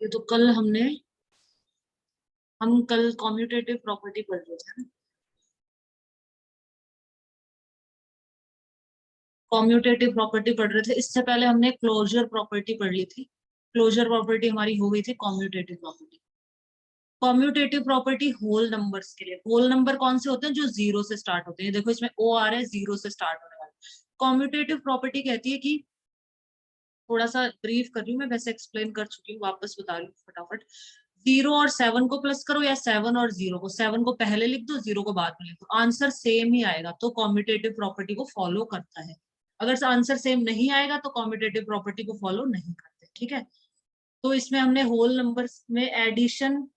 ये तो हम कल कॉम्यूटेटिव प्रॉपर्टी पढ़ रहे थे। कॉम्यूटेटिव प्रॉपर्टी पढ़ रहे थे, इससे पहले हमने क्लोजर प्रॉपर्टी पढ़ ली थी। क्लोजर प्रॉपर्टी हमारी हो गई थी commutative property. Commutative property whole numbers के लिए। होल नंबर कौन से होते हैं? जो जीरो से स्टार्ट होते हैं। देखो इसमें ओ आ रहा है, जीरो से स्टार्ट होने वाला। कॉम्यूटेटिव प्रॉपर्टी कहती है कि, थोड़ा सा ब्रीफ कर रही हूँ मैं, वैसे एक्सप्लेन कर चुकी हूँ, वापस बता रही हूँ फटाफट। 0 और 7 को प्लस करो, या 7 और 0 को, 7 को पहले लिख दो, 0 को बाद में लिख दो, आंसर सेम ही आएगा, तो कॉम्यूटेटिव प्रॉपर्टी को फॉलो करता है। अगर आंसर सेम नहीं आएगा तो कॉम्यूटेटिव प्रॉपर्टी को फॉलो नहीं करते। ठीक है, तो इसमें हमने होल नंबर्स में एडिशन,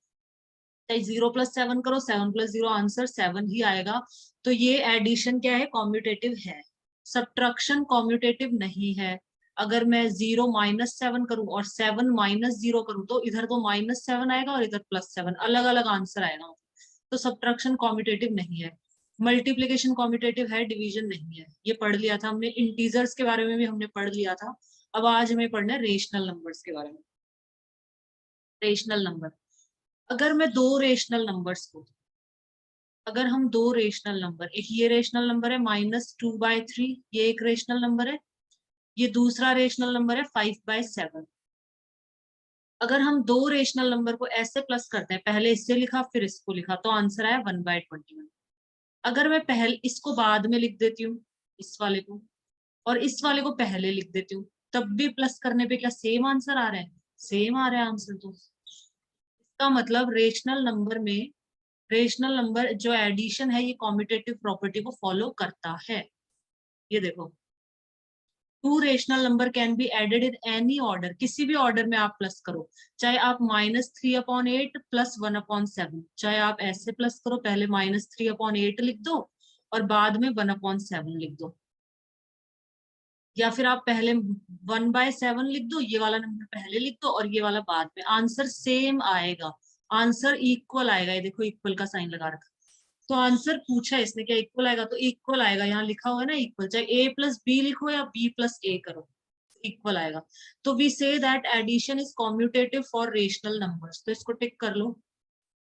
चाहे 0 + 7 करो, 7 + 0, आंसर 7 ही आएगा। तो ये एडिशन क्या है? कॉम्यूटेटिव है। सब्ट्रैक्शन कॉम्यूटेटिव नहीं है। अगर मैं 0 - 7 करूं और 7 - 0 करूं, तो इधर तो -7 आएगा और इधर +7, अलग अलग आंसर आएगा। तो सब्ट्रैक्शन कॉम्यूटेटिव नहीं है। मल्टीप्लीकेशन कॉम्यूटेटिव है, डिवीजन नहीं है। ये पढ़ लिया था हमने। इंटीजर्स के बारे में भी हमने पढ़ लिया था। अब आज हमें पढ़ना है रेशनल नंबर्स के बारे में। रेशनल नंबर, अगर मैं दो रेशनल नंबर्स को, अगर हम दो रेशनल नंबर, एक ये रेशनल नंबर है -2/3, ये एक रेशनल नंबर है, ये दूसरा रेशनल नंबर है 5/7। अगर हम दो रेशनल नंबर को ऐसे प्लस करते हैं, पहले इससे लिखा फिर इसको लिखा, तो आंसर आया 1/21। अगर मैं पहले इसको बाद में लिख देती हूँ, इस वाले को, और इस वाले को पहले लिख देती हूँ, तब भी प्लस करने पे क्या सेम आंसर आ रहा है? सेम आ रहा है आंसर। तो इसका मतलब रेशनल नंबर में, रेशनल नंबर जो एडिशन है, ये कॉम्यूटेटिव प्रॉपर्टी को फॉलो करता है। ये देखो, two rational number can be added in any order, किसी भी ऑर्डर में आप प्लस करो, चाहे आप -3/8 + 1/7, चाहे आप ऐसे प्लस करो, पहले -3/8 लिख दो और बाद में 1/7 लिख दो, या फिर आप पहले 1/7 लिख दो, ये वाला नंबर पहले लिख दो और ये वाला बाद में, आंसर सेम आएगा, आंसर इक्वल आएगा। ये देखो इक्वल का साइन लगा रखा। तो आंसर पूछा इसने क्या इक्वल आएगा, तो इक्वल आएगा, यहाँ लिखा हुआ है ना इक्वल, चाहे A + B लिखो या B + A करो, इक्वल आएगा। तो we say that addition is commutative for rational numbers, तो इसको टिक कर लो।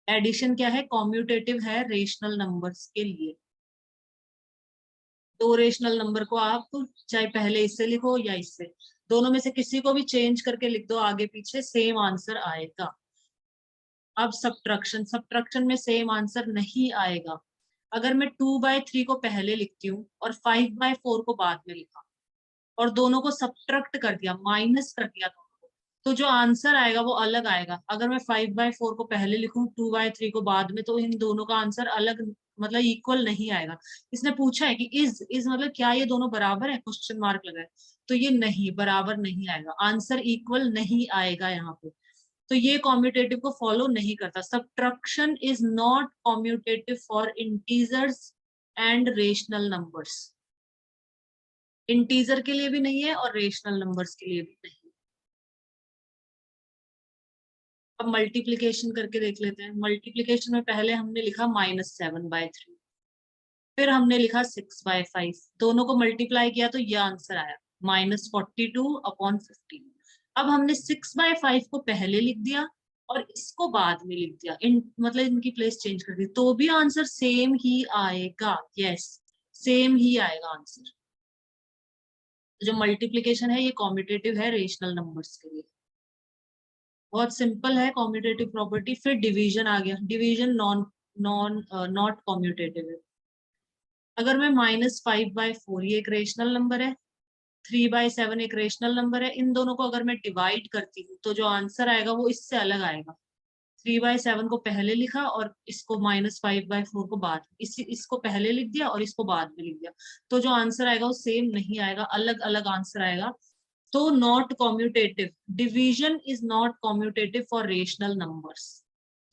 एडिशन क्या है? कॉम्यूटेटिव है रेशनल नंबर्स के लिए। दो रेशनल नंबर को आप चाहे पहले इससे लिखो या इससे, दोनों में से किसी को भी चेंज करके लिख दो आगे पीछे, सेम आंसर आएगा। अब सब्ट्रैक्शन, सब्ट्रैक्शन में सेम आंसर नहीं आएगा। अगर मैं 2/3 को पहले लिखती हूँ और 5/4 को बाद में लिखा और दोनों को सब्ट्रैक्ट कर दिया, माइनस कर दिया दोनों को, तो जो आंसर आएगा वो अलग आएगा। अगर मैं 5/4 को पहले लिखूं, 2/3 को बाद में, तो इन दोनों का आंसर अलग, मतलब इक्वल नहीं आएगा। इसने पूछा है कि इज मतलब क्या ये दोनों बराबर है, क्वेश्चन मार्क लगा है, तो ये नहीं, बराबर नहीं आएगा, आंसर इक्वल नहीं आएगा यहाँ पे। तो ये कॉम्यूटेटिव को फॉलो नहीं करता। Subtraction is not commutative for integers and rational numbers, integer के लिए भी नहीं है और रेशनल नंबर्स के लिए भी नहीं। अब मल्टीप्लीकेशन करके देख लेते हैं। मल्टीप्लीकेशन में पहले हमने लिखा -7/3, फिर हमने लिखा 6/5, दोनों को मल्टीप्लाई किया तो ये आंसर आया -42/15। अब हमने 6/5 को पहले लिख दिया और इसको बाद में लिख दिया, मतलब इनकी प्लेस चेंज कर दी, तो भी आंसर सेम ही आएगा। यस, सेम ही आएगा आंसर। जो मल्टीप्लीकेशन है ये कॉम्यूटेटिव है रेशनल नंबर्स के लिए। बहुत सिंपल है कॉम्यूटेटिव प्रॉपर्टी। फिर डिवीजन आ गया। Division non non not commutative है। अगर मैं -5/4, ये एक रेशनल नंबर है, 3/7 एक रेशनल नंबर है, इन दोनों को अगर मैं डिवाइड करती हूँ तो जो आंसर आएगा वो इससे अलग आएगा। 3/7 को पहले लिखा और इसको -5/4 को बाद, इसको पहले लिख दिया और इसको बाद में लिख दिया, तो जो आंसर आएगा वो सेम नहीं आएगा, अलग अलग आंसर आएगा। तो not commutative, division is not commutative for rational numbers.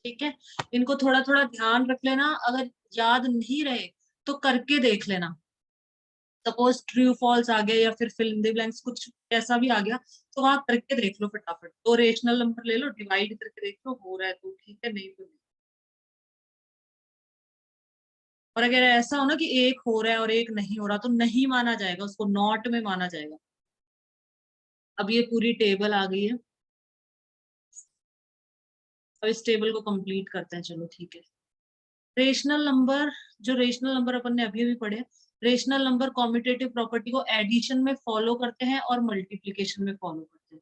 ठीक है, इनको थोड़ा थोड़ा ध्यान रख लेना, अगर याद नहीं रहे तो करके देख लेना। सपोज ट्रू फॉल्स आ गया या फिर फिल इन द ब्लैंक्स कुछ ऐसा भी आ गया, तो वहां करके देख लो फटाफट। तो रेशनल नंबर ले लो, डिवाइड करके देख लो, हो रहा है तो ठीक है, नहीं तो नहीं। और अगर ऐसा हो ना कि एक हो रहा है और एक नहीं हो रहा, तो नहीं माना जाएगा, उसको नॉट में माना जाएगा। अब ये पूरी टेबल आ गई है। अब इस टेबल को कंप्लीट करते हैं, चलो ठीक है। रेशनल नंबर, जो रेशनल नंबर अपन ने अभी अभी पढ़े, रेशनल नंबर कॉम्यूटेटिव प्रॉपर्टी को एडिशन में फॉलो करते हैं और मल्टीप्लीकेशन में फॉलो करते हैं।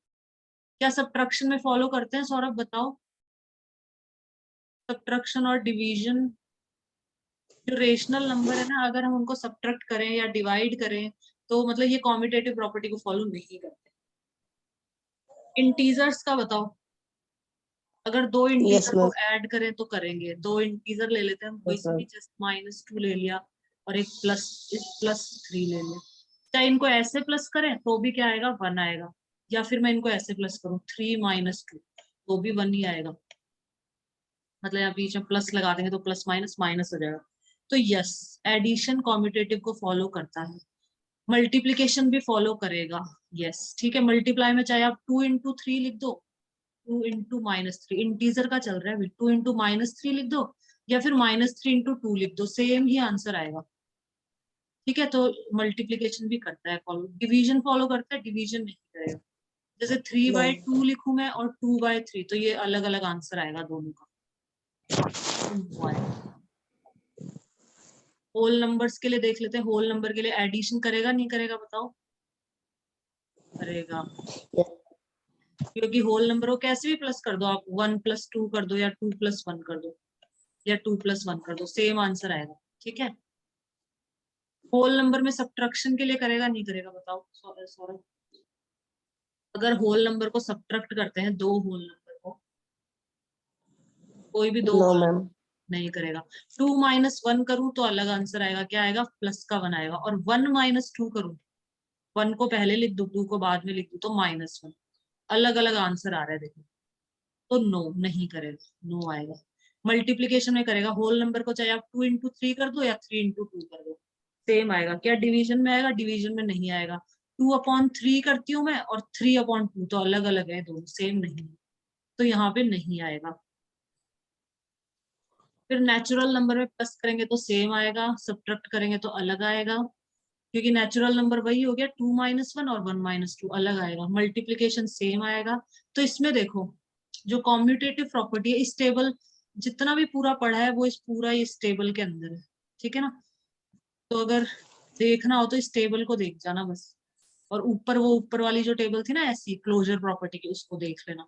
क्या सब्ट्रैक्शन में फॉलो करते हैं सौरभ, बताओ? सब्ट्रैक्शन और डिवीजन, जो रेशनल नंबर है ना, अगर हम उनको सब्ट्रैक्ट करें या डिवाइड करें तो मतलब ये कॉम्यूटेटिव प्रॉपर्टी को फॉलो नहीं करते। इंटीजर्स का बताओ, अगर दो यस इंटीजर को मैम। ऐड करें तो करेंगे। दो इंटीजर ले लेते हैं हम, कोई यस सी भी, मैम। जस्ट -2 ले लिया और एक +3 ले लिया। चाहे इनको ऐसे प्लस करें तो भी क्या आएगा, 1 आएगा, या फिर मैं इनको ऐसे प्लस करूं 3 - 2 तो भी 1 ही आएगा। मतलब यहाँ बीच में प्लस लगा देंगे तो प्लस माइनस माइनस हो जाएगा। तो यस, एडिशन कॉम्यूटेटिव को फॉलो करता है। मल्टीप्लीकेशन भी फॉलो करेगा, यस ठीक है। मल्टीप्लाई में चाहे आप 2 × 3 लिख दो, 2 × -3, इंटीजर का चल रहा है, 2 × -3 लिख दो, या फिर -3 × 2 लिख दो, सेम ही आंसर आएगा। ठीक है, तो मल्टीप्लीकेशन भी करता है फॉलो, डिवीजन फॉलो करता है, डिवीजन नहीं करेगा। जैसे 3/2 लिखूं मैं और 2/3, तो ये अलग अलग आंसर आएगा दोनों का। होल नंबर्स के लिए देख लेते हैं, होल नंबर के लिए एडिशन करेगा नहीं करेगा, बताओ? करेगा, क्योंकि होल नंबर को कैसे भी प्लस कर दो आप, 1 + 2 कर दो या 2 + 1 कर दो या 2 + 1 कर दो, सेम आंसर आएगा। ठीक है, होल नंबर में सब्ट्रैक्शन के लिए करेगा नहीं करेगा, बताओ सौरभ? अगर होल नंबर को सब्ट्रैक्ट करते हैं, दो होल नंबर को, कोई भी दो नो होल, मैम। नहीं करेगा। 2 - 1 करूं तो अलग आंसर आएगा, क्या आएगा, +1 आएगा। और 1 - 2 करूं, 1 को पहले लिख दू, 2 को बाद में लिख दू, तो -1, अलग अलग आंसर आ रहा है देखो। तो नो, नहीं करेगा, नो आएगा। मल्टीप्लीकेशन में करेगा, होल नंबर को चाहे आप 2 × 3 कर दो या 3 × 2 कर दो, सेम आएगा। क्या डिवीजन में आएगा? डिवीजन में नहीं आएगा। 2/3 करती हूँ मैं और 3/2, तो अलग अलग है दोनों, सेम नहीं, तो यहाँ पे नहीं आएगा। फिर नेचुरल नंबर में प्लस करेंगे तो सेम आएगा, सब्ट्रैक्ट करेंगे तो अलग आएगा, क्योंकि नेचुरल नंबर वही हो गया, 2 - 1 और 1 - 2 अलग आएगा। मल्टीप्लीकेशन सेम आएगा। तो इसमें देखो, जो कॉम्यूटेटिव प्रॉपर्टी है, इस टेबल जितना भी पूरा पढ़ा है वो इस पूरा इस टेबल के अंदर है। ठीक है ना, तो अगर देखना हो तो इस टेबल को देख जाना बस, और ऊपर वो ऊपर वाली जो टेबल थी ना ऐसी क्लोजर प्रॉपर्टी की, उसको देख लेना।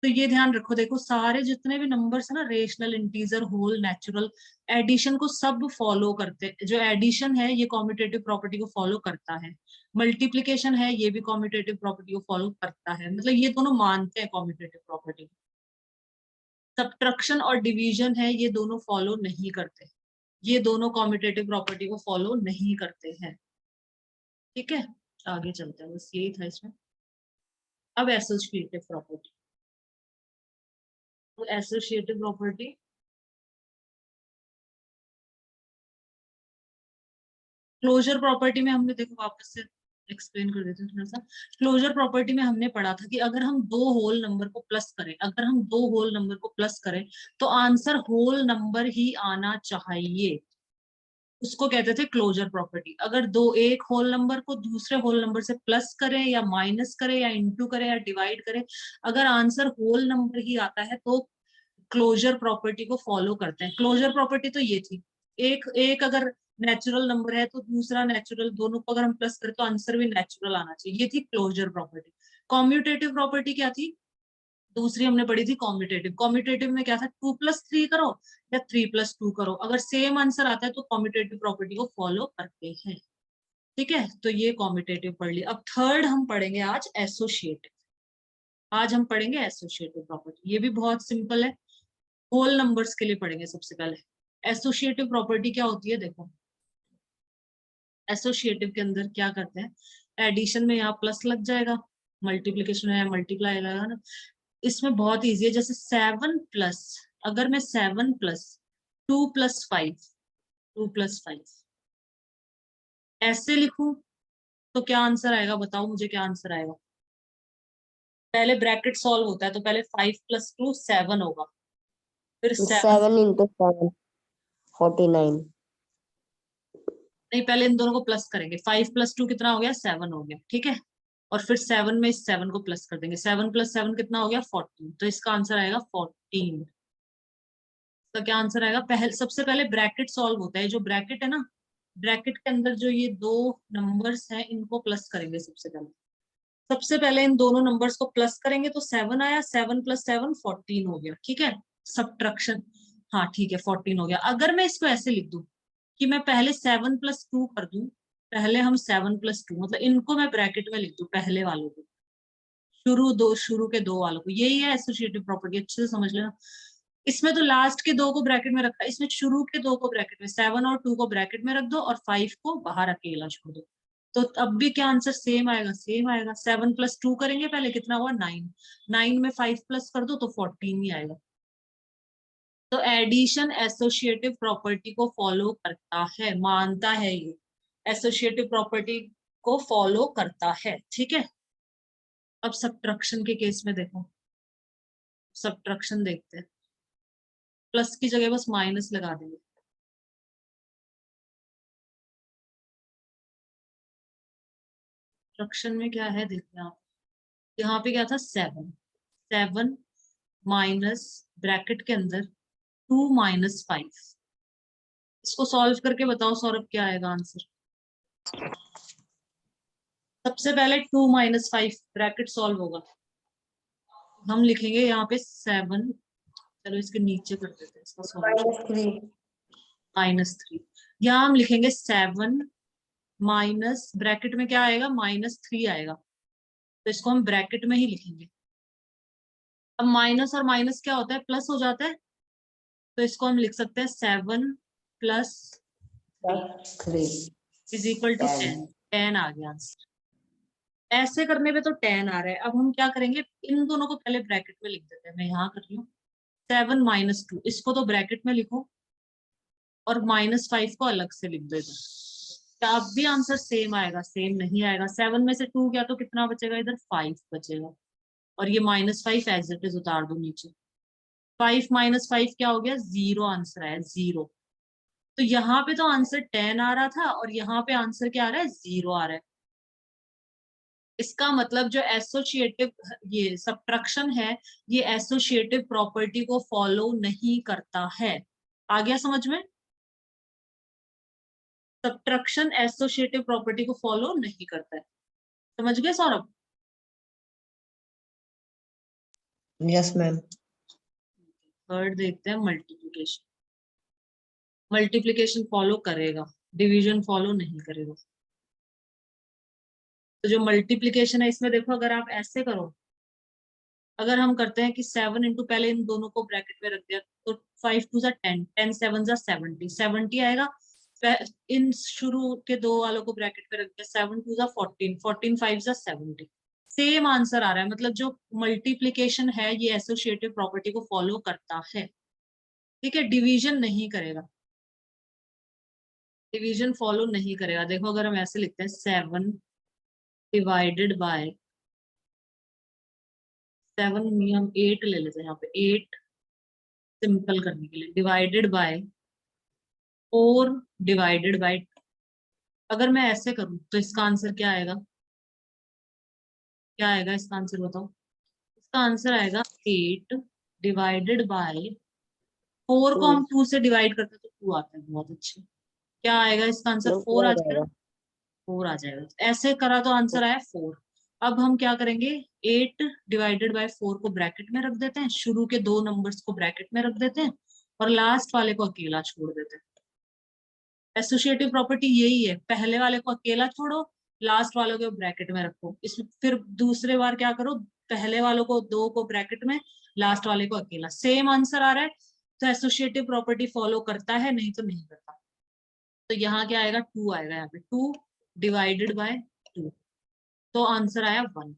तो ये ध्यान रखो, देखो सारे जितने भी नंबर्स है ना, rational, integer, whole, natural, addition को सब फॉलो करते हैं। जो एडिशन है ये कॉम्यूटेटिव प्रॉपर्टी को फॉलो करता है, मल्टीप्लीकेशन है ये भी कॉम्यूटेटिव प्रॉपर्टी को फॉलो करता है, मतलब ये दोनों मानते हैं कॉम्यूटेटिव प्रॉपर्टी। सब्ट्रैक्शन और डिवीजन है ये दोनों फॉलो नहीं करते, ये दोनों कॉम्यूटेटिव प्रॉपर्टी को फॉलो नहीं करते हैं। ठीक है, आगे चलते हैं, बस यही था इसमें। अब एसोसिएटिव प्रॉपर्टी, तो एसोसिएटिव प्रॉपर्टी, क्लोजर प्रॉपर्टी में हमने, देखो वापस से एक्सप्लेन कर देते हैं थोड़ा सा। क्लोजर प्रॉपर्टी में हमने पढ़ा था कि अगर हम दो होल नंबर को प्लस करें, अगर हम दो होल नंबर को प्लस करें तो आंसर होल नंबर ही आना चाहिए, उसको कहते थे क्लोजर प्रॉपर्टी। अगर दो, एक होल नंबर को दूसरे होल नंबर से प्लस करें या माइनस करें या इंटू करें या डिवाइड करें, अगर आंसर होल नंबर ही आता है तो क्लोजर प्रॉपर्टी को फॉलो करते हैं। क्लोजर प्रॉपर्टी तो ये थी, एक एक अगर नेचुरल नंबर है तो दूसरा नेचुरल, दोनों को अगर हम प्लस करें तो आंसर भी नेचुरल आना चाहिए, ये थी क्लोजर प्रॉपर्टी। कॉम्यूटेटिव प्रॉपर्टी क्या थी? दूसरी हमने पढ़ी थी कॉम्यूटेटिव। कॉम्यूटेटिव में क्या था, 2 + 3 करो या 3 + 2 करो, अगर सेम आंसर आता है तो कॉम्यूटेटिव प्रॉपर्टी को फॉलो करते हैं। ठीक है, तो ये कॉम्यूटेटिव पढ़ लिया। अब थर्ड हम पढ़ेंगे आज एसोसिएटिव। आज हम पढ़ेंगे एसोसिएटिव प्रॉपर्टी, ये भी बहुत सिंपल है, होल नंबर्स के लिए पढ़ेंगे सबसे पहले। एसोसिएटिव प्रॉपर्टी क्या होती है, देखो एसोसिएटिव के अंदर क्या करते हैं, एडिशन में यहाँ प्लस लग जाएगा, मल्टीप्लीकेशन में मल्टीप्लाई लगेगा ना। इसमें बहुत इजी है, जैसे 7+, अगर मैं 7+2 + 5, 2 + 5 ऐसे लिखूं तो क्या आंसर आएगा, बताओ मुझे क्या आंसर आएगा? पहले ब्रैकेट सॉल्व होता है तो पहले 5 + 2 7 होगा, फिर 7, 7 × 7 49। नहीं पहले इन दोनों को प्लस करेंगे, 5 + 2 कितना हो गया, 7 हो गया। ठीक है, और फिर 7 में इस 7 को प्लस कर देंगे, 7 + 7 कितना हो गया 14, तो इसका आंसर आएगा 14। तो क्या आंसर आएगा, सबसे पहले ब्रैकेट सॉल्व होता है, जो ब्रैकेट है ना, ब्रैकेट के अंदर जो ये दो नंबर्स हैं इनको प्लस करेंगे सबसे पहले इन दोनों नंबर्स को प्लस करेंगे तो 7 आया, 7 + 7 14 हो गया, ठीक है, सब्ट्रैक्शन। हाँ ठीक है 14 हो गया। अगर मैं इसको ऐसे लिख दूं कि मैं पहले 7 + 2 कर दूं, पहले हम 7 + 2 मतलब इनको मैं ब्रैकेट में लिख दूं, पहले वालों को, शुरू के दो वालों को, यही है एसोसिएटिव प्रॉपर्टी, अच्छे से समझ लेना। इसमें तो लास्ट के दो को ब्रैकेट में रखा है, इसमें शुरू के दो को ब्रैकेट में, 7 और 2 को ब्रैकेट में रख दो और 5 को बाहर अकेला छोड़ दो, तो अब भी क्या आंसर सेम आएगा, सेम आएगा। 7 + 2 करेंगे पहले, कितना हुआ 9, 9 में 5 प्लस कर दो तो 14 ही आएगा। तो एडिशन एसोसिएटिव प्रॉपर्टी को फॉलो करता है, मानता है, ये एसोसिएटिव प्रॉपर्टी को फॉलो करता है, ठीक है। अब सब्ट्रैक्शन के केस में देखो, सब्ट्रैक्शन देखते हैं, प्लस की जगह बस माइनस लगा देंगे। सब्ट्रैक्शन में क्या है देखते हैं आप, यहाँ पे क्या था 7, 7 माइनस ब्रैकेट के अंदर 2 - 5, इसको सॉल्व करके बताओ सौरभ क्या आएगा आंसर। सबसे पहले 2 - 5 ब्रैकेट सॉल्व होगा, हम लिखेंगे यहाँ पे 7, चलो इसके नीचे कर देते हैं इसका सॉल्यूशन, -3, यहाँ हम लिखेंगे 7 माइनस ब्रैकेट में क्या आएगा -3 आएगा, तो इसको हम ब्रैकेट में ही लिखेंगे। अब माइनस और माइनस क्या होता है, प्लस हो जाता है, तो इसको हम लिख सकते हैं 7 + 3 = 10, 10 आ गया आंसर। ऐसे करने पे तो 10 आ रहा है, अब हम क्या करेंगे, इन दोनों को पहले ब्रैकेट में लिख देते हैं, मैं यहाँ कर रही हूँ 7 - 2, इसको तो ब्रैकेट में लिखो और -5 को अलग से लिख देते हैं, क्या अब भी आंसर सेम आएगा, सेम नहीं आएगा। 7 में से 2 गया तो कितना बचेगा, इधर 5 बचेगा, और ये -5 एज इट इज उतार दो नीचे, 5 - 5 क्या हो गया 0, आंसर आया 0। तो यहाँ पे तो आंसर 10 आ रहा था और यहाँ पे आंसर क्या आ रहा है 0 आ रहा है। इसका मतलब जो एसोसिएटिव ये सब्ट्रैक्शन है, ये एसोसिएटिव प्रॉपर्टी को फॉलो नहीं करता है। आ गया समझ में, सब्ट्रैक्शन एसोसिएटिव प्रॉपर्टी को फॉलो नहीं करता है, समझ गए सौरभ। Yes ma'am. थर्ड देखते हैं मल्टीप्लिकेशन, मल्टीप्लिकेशन फॉलो करेगा, डिवीजन फॉलो नहीं करेगा। तो जो मल्टीप्लिकेशन है इसमें देखो, अगर आप ऐसे करो, अगर हम करते हैं कि 7 × पहले इन दोनों को ब्रैकेट में रख दिया तो 5 × 2 = 10, 10 × 7 = 70, 70 आएगा। इन शुरू के दो वालों को ब्रैकेट में रख दिया, 7 × 2 = 14, 14 × 5 = 70, सेम आंसर आ रहा है। मतलब जो मल्टीप्लिकेशन है ये एसोसिएटिव प्रॉपर्टी को फॉलो करता है, ठीक है, डिवीजन नहीं करेगा, डिवीजन फॉलो नहीं करेगा। देखो अगर हम ऐसे लिखते हैं 7 डिवाइडेड बाय 7, हम 8 ले लेते हैं यहाँ पे, 8 सिंपल करने के लिए, डिवाइडेड बाय 4 डिवाइडेड बाय 2। अगर मैं ऐसे करूं तो इसका आंसर क्या आएगा, क्या आएगा इसका आंसर बताओ। इसका आंसर आएगा 8 डिवाइडेड बाय 4 को हम 2 से डिवाइड करते हैं तो 2 आता है, बहुत अच्छे। क्या आएगा इसका आंसर, 4 आ जाएगा, 4 आ जाएगा। ऐसे करा तो आंसर आया 4। अब हम क्या करेंगे, 8 डिवाइडेड बाय 4 को ब्रैकेट में रख देते हैं, शुरू के दो नंबर्स को ब्रैकेट में रख देते हैं और लास्ट वाले को अकेला छोड़ देते हैं। एसोसिएटिव प्रॉपर्टी यही है, पहले वाले को अकेला छोड़ो, लास्ट वालों को ब्रैकेट में रखो। इसमें फिर दूसरे बार क्या करो, पहले वालों को दो को ब्रैकेट में, लास्ट वाले को अकेला, सेम आंसर आ रहा है। तो एसोसिएटिव प्रॉपर्टी फॉलो करता है, नहीं तो नहीं करता। तो यहाँ क्या आएगा, 2 आएगा, यहाँ पे 2 डिवाइडेड बाय 2, तो आंसर आया 1।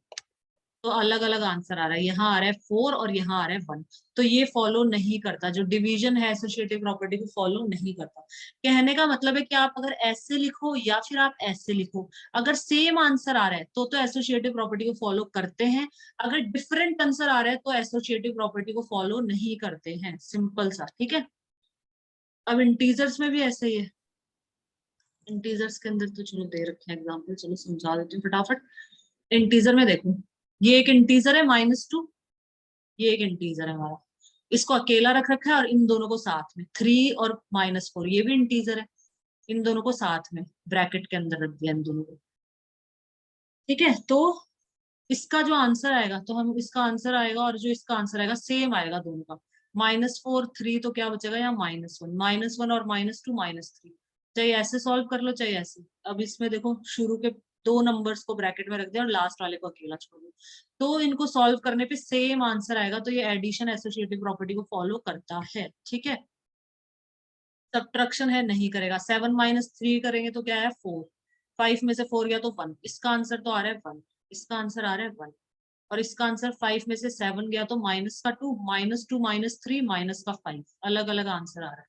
तो अलग अलग आंसर आ रहा है, यहाँ आ रहा है 4 और यहाँ आ रहा है 1। तो ये फॉलो नहीं करता, जो डिवीजन है एसोसिएटिव प्रॉपर्टी को फॉलो नहीं करता। कहने का मतलब है कि आप अगर ऐसे लिखो या फिर आप ऐसे लिखो, अगर सेम आंसर आ रहा है तो एसोसिएटिव प्रॉपर्टी को फॉलो करते हैं, अगर डिफरेंट आंसर आ रहा है तो एसोसिएटिव प्रॉपर्टी को फॉलो नहीं करते हैं, सिंपल सा, ठीक है। अब इंटीजर्स में भी ऐसे ही है, इंटीजर्स के अंदर तो चलो दे रखे हैं एग्जाम्पल, चलो समझा देती हूँ फटाफट। इंटीजर में देखो, ये एक इंटीजर है -2, ये एक इंटीजर है हमारा, इसको अकेला रख रखा है और इन दोनों को साथ में, 3 और -4 ये भी इंटीजर है, इन दोनों को साथ में ब्रैकेट के अंदर रख दिया इन दोनों को। ठीक है, तो इसका जो आंसर आएगा, तो हम इसका आंसर आएगा और जो इसका आंसर आएगा सेम आएगा दोनों का, -4 3, तो क्या बचेगा यहाँ -1 और -2 -3, चाहे ऐसे सॉल्व कर लो चाहे ऐसे। अब इसमें देखो शुरू के 2 नंबर्स को ब्रैकेट में रख दिया और लास्ट वाले को अकेला छोड़ दिया, तो इनको सॉल्व करने पे सेम आंसर आएगा, तो ये एडिशन एसोसिएटिव प्रॉपर्टी को फॉलो करता है। ठीक है, सब्ट्रैक्शन है नहीं करेगा, 7 - 3 करेंगे तो क्या है 4, 5 में से 4 गया तो 1, इसका आंसर तो आ रहा है 1, इसका आंसर आ रहा है 1, और इसका आंसर 5 में से 7 गया तो -2, -2 -3 -5, अलग अलग आंसर आ रहा है।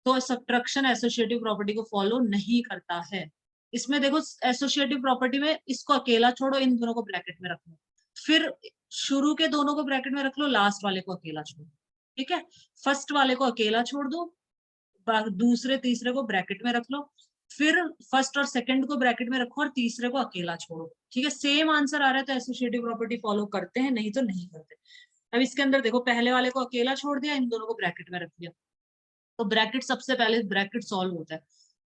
तो सब्ट्रैक्शन एसोसिएटिव प्रॉपर्टी को फॉलो नहीं करता है। इसमें देखो एसोसिएटिव प्रॉपर्टी में इसको अकेला छोड़ो, इन दोनों को ब्रैकेट में रख लो, फिर शुरू के दोनों को ब्रैकेट में रख लो, लास्ट वाले को अकेला छोड़ो। ठीक है, फर्स्ट वाले को अकेला छोड़ दो, दूसरे तीसरे को ब्रैकेट में रख लो, फिर फर्स्ट और सेकंड को ब्रैकेट में रखो और तीसरे को अकेला छोड़ो। ठीक है, सेम आंसर आ रहा है तो एसोसिएटिव प्रॉपर्टी फॉलो करते हैं, नहीं तो नहीं करते। अब इसके अंदर देखो, पहले वाले को अकेला छोड़ दिया, इन दोनों को ब्रैकेट में रख दिया, तो ब्रैकेट सबसे पहले ब्रैकेट सॉल्व होता है,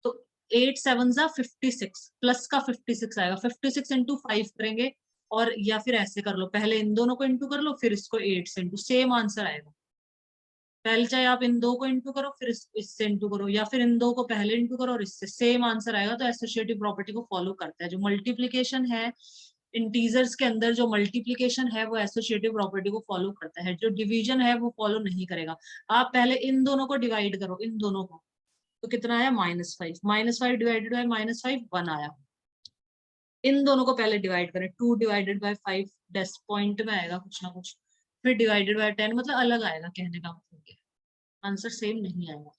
तो 8 7 56 प्लस का 56 आएगा, 56 इंटू 5 करेंगे, और या फिर ऐसे कर लो, पहले इन दोनों को इंटू कर लो फिर इसको 8 से इंटू, सेम आंसर आएगा। पहले चाहे आप इन दो को इंटू करो फिर इससे इंटू करो, या फिर इन दो को पहले इंटू करो और इससे, सेम आंसर आएगा। तो एसोसिएटिव प्रॉपर्टी को फॉलो करता है। जो मल्टीप्लीकेशन है इंटीजर्स के अंदर, जो मल्टीप्लीकेशन है वो एसोसिएटिव प्रॉपर्टी को फॉलो करता है, जो डिवीजन है वो फॉलो नहीं करेगा। आप पहले इन दोनों को डिवाइड करो, इन दोनों को, तो कितना आया -5, -5 डिवाइडेड बाय -5 1 आया। इन दोनों को पहले डिवाइड करें, 2 डिवाइडेड बाय 5 डेस पॉइंट में आएगा कुछ ना कुछ, फिर डिवाइडेड बाय 10, मतलब अलग आएगा, कहने का मतलब आंसर सेम नहीं आएगा।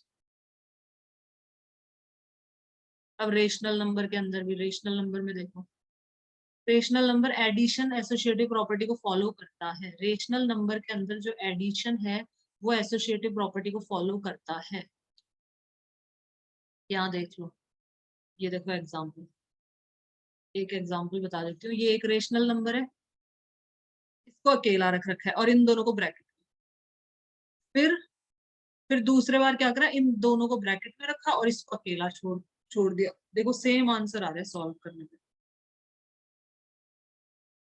अब रेशनल नंबर के अंदर भी, रेशनल नंबर में देखो, rational number addition associative property को फॉलो करता है। रेशनल नंबर के अंदर जो एडिशन है वो एसोसिएटिव प्रॉपर्टी को फॉलो करता है। यहाँ देख लो, ये देखो एग्जाम्पल, एक एग्जाम्पल बता देती हूँ। ये एक रेशनल नंबर है, इसको अकेला रख रखा है और इन दोनों को ब्रैकेट, फिर दूसरे बार क्या करा, इन दोनों को ब्रैकेट में रखा और इसको अकेला छोड़ दिया। देखो सेम आंसर आ रहा है सॉल्व करने पे,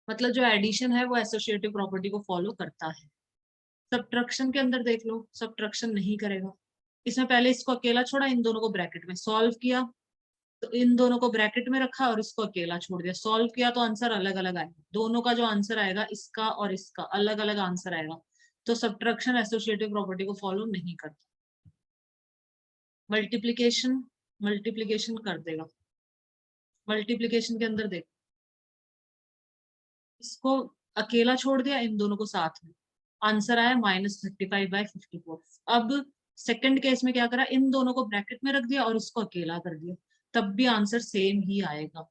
मतलब जो एडिशन है वो एसोसिएटिव प्रॉपर्टी को फॉलो करता है। सब्ट्रैक्शन के अंदर देख लो, सब्ट्रैक्शन नहीं करेगा। इसमें पहले इसको अकेला छोड़ा, इन दोनों को ब्रैकेट में सॉल्व किया, तो इन दोनों को ब्रैकेट में रखा और इसको अकेला छोड़ दिया, सॉल्व किया, तो आंसर अलग अलग आएगा। दोनों का जो आंसर आएगा, इसका और इसका अलग अलग आंसर आएगा। तो सब्ट्रैक्शन एसोसिएटिव प्रॉपर्टी को फॉलो नहीं करता। मल्टीप्लीकेशन, मल्टीप्लीकेशन कर देगा। मल्टीप्लीकेशन के अंदर देखो, इसको अकेला छोड़ दिया, इन दोनों को साथ में, आंसर आया -35/54। अब सेकंड केस में क्या करा, इन दोनों को ब्रैकेट में रख दिया और इसको अकेला कर दिया, तब भी आंसर सेम ही आएगा।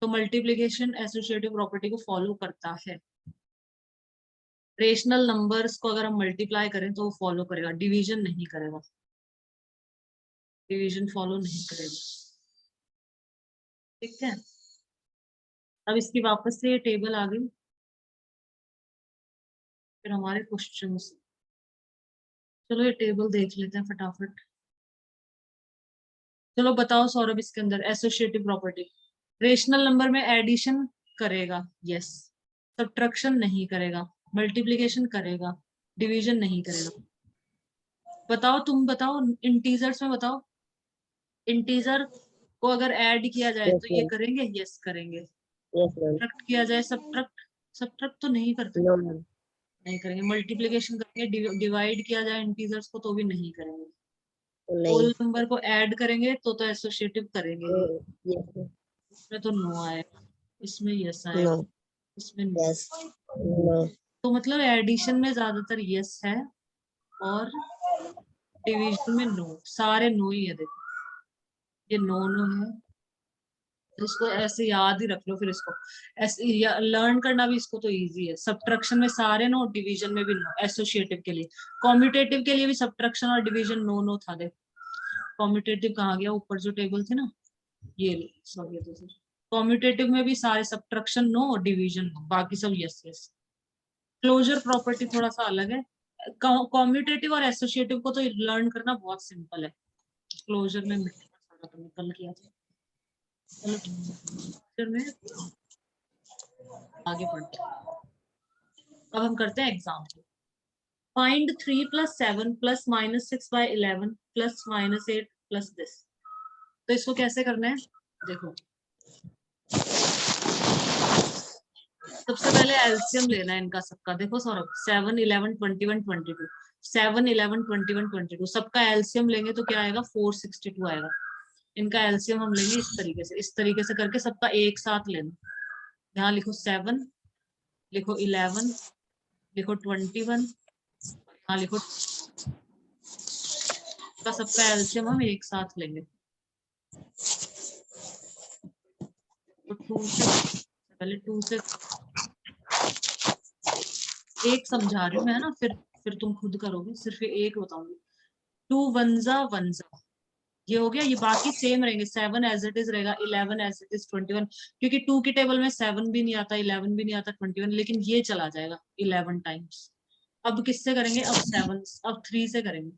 तो मल्टीप्लीकेशन एसोसिएटिव प्रॉपर्टी को फॉलो करता है। रेशनल नंबर्स को अगर हम मल्टीप्लाई करें तो वो फॉलो करेगा, डिवीजन नहीं करेगा, डिवीजन फॉलो नहीं करेगा। ठीक है, अब इसकी वापस से ये टेबल आ गई, फिर हमारे क्वेश्चन। चलो ये टेबल देख लेते हैं फटाफट। चलो बताओ सौरभ, इसके अंदर एसोसिएटिव प्रॉपर्टी, रेशनल नंबर में एडिशन करेगा, यस, सब्ट्रैक्शन नहीं करेगा, मल्टीप्लिकेशन करेगा, डिवीजन नहीं करेगा। बताओ, तुम बताओ, इंटीजर्स में बताओ, इंटीजर को अगर ऐड किया जाए Yes, तो ये ma'am. करेंगे, यस करेंगे। Yes, ma'am. सब्ट्रैक्ट किया जाए, सब्ट्रैक्ट, सब्ट्रैक्ट तो नहीं करते, No, ma'am. नहीं करेंगे। मल्टीप्लिकेशन करेंगे, डिवाइड किया जाए इंटीजर्स को तो भी नहीं करेंगे। होल नहीं. नंबर को ऐड करेंगे तो एसोसिएटिव करेंगे ही। Yes, ma'am. इसमें तो नो आएगा, इसमें यस आएगा, No. इसमें नो। Yes. No. तो मतलब एडिशन में ज्यादातर यस है और डिवीजन में नो, सारे नो ही है। देखो ये नो नो है, तो इसको ऐसे याद ही रख लो, फिर इसको ऐसे लर्न करना भी इसको तो इजी है। सब्ट्रैक्शन में सारे नो, डिवीजन में भी नो, एसोसिएटिव के लिए। कॉम्यूटेटिव के लिए भी सब्ट्रैक्शन और डिवीजन नो नो था। देखो कॉम्यूटेटिव कहाँ गया, ऊपर जो टेबल थे ना, ये सॉरी, कॉम्यूटेटिव में भी सारे सब्ट्रैक्शन नो और डिवीजन नो, बाकी सब यस यस। क्लोजर प्रॉपर्टी थोड़ा सा अलग है। कॉम्यूटेटिव और एसोसिएटिव को तो लर्न करना बहुत सिंपल है। क्लोजर में मिट्टी का सारा तो निकल किया था। चलो क्लोजर में आगे बढ़ते हैं। अब हम करते हैं एग्जाम्पल। Find 3 + 7 + -6/11 + -8 + this. तो इसको कैसे करना है देखो, सबसे पहले एलसीएम लेना है इनका सबका। देखो सौरभ 7 11 21 22 7 11 21 22 सबका एलसीएम लेंगे तो क्या आएगा 462 आएगा। इनका एलसीएम हम लेंगे इस तरीके से करके सबका एक साथ लेना। यहाँ लिखो 7, लिखो 11, लिखो 21, यहाँ लिखो का सबका एलसीएम हम एक साथ लेंगे। तो 2 से पहले 2 से एक समझा रही हूँ मैं, है ना, फिर तुम खुद करोगे, सिर्फ ये एक बताऊंगी। 2 1 जा 1 जा, ये हो गया। ये बाकी सेम रहेंगे, 7 एज इट इज रहेगा, 11 एज इट इज, 21, क्योंकि 2 की टेबल में 7 भी नहीं आता, 11 भी नहीं आता, 21, लेकिन ये चला जाएगा 11 टाइम्स। अब किससे करेंगे, अब 7, अब 3 से करेंगे,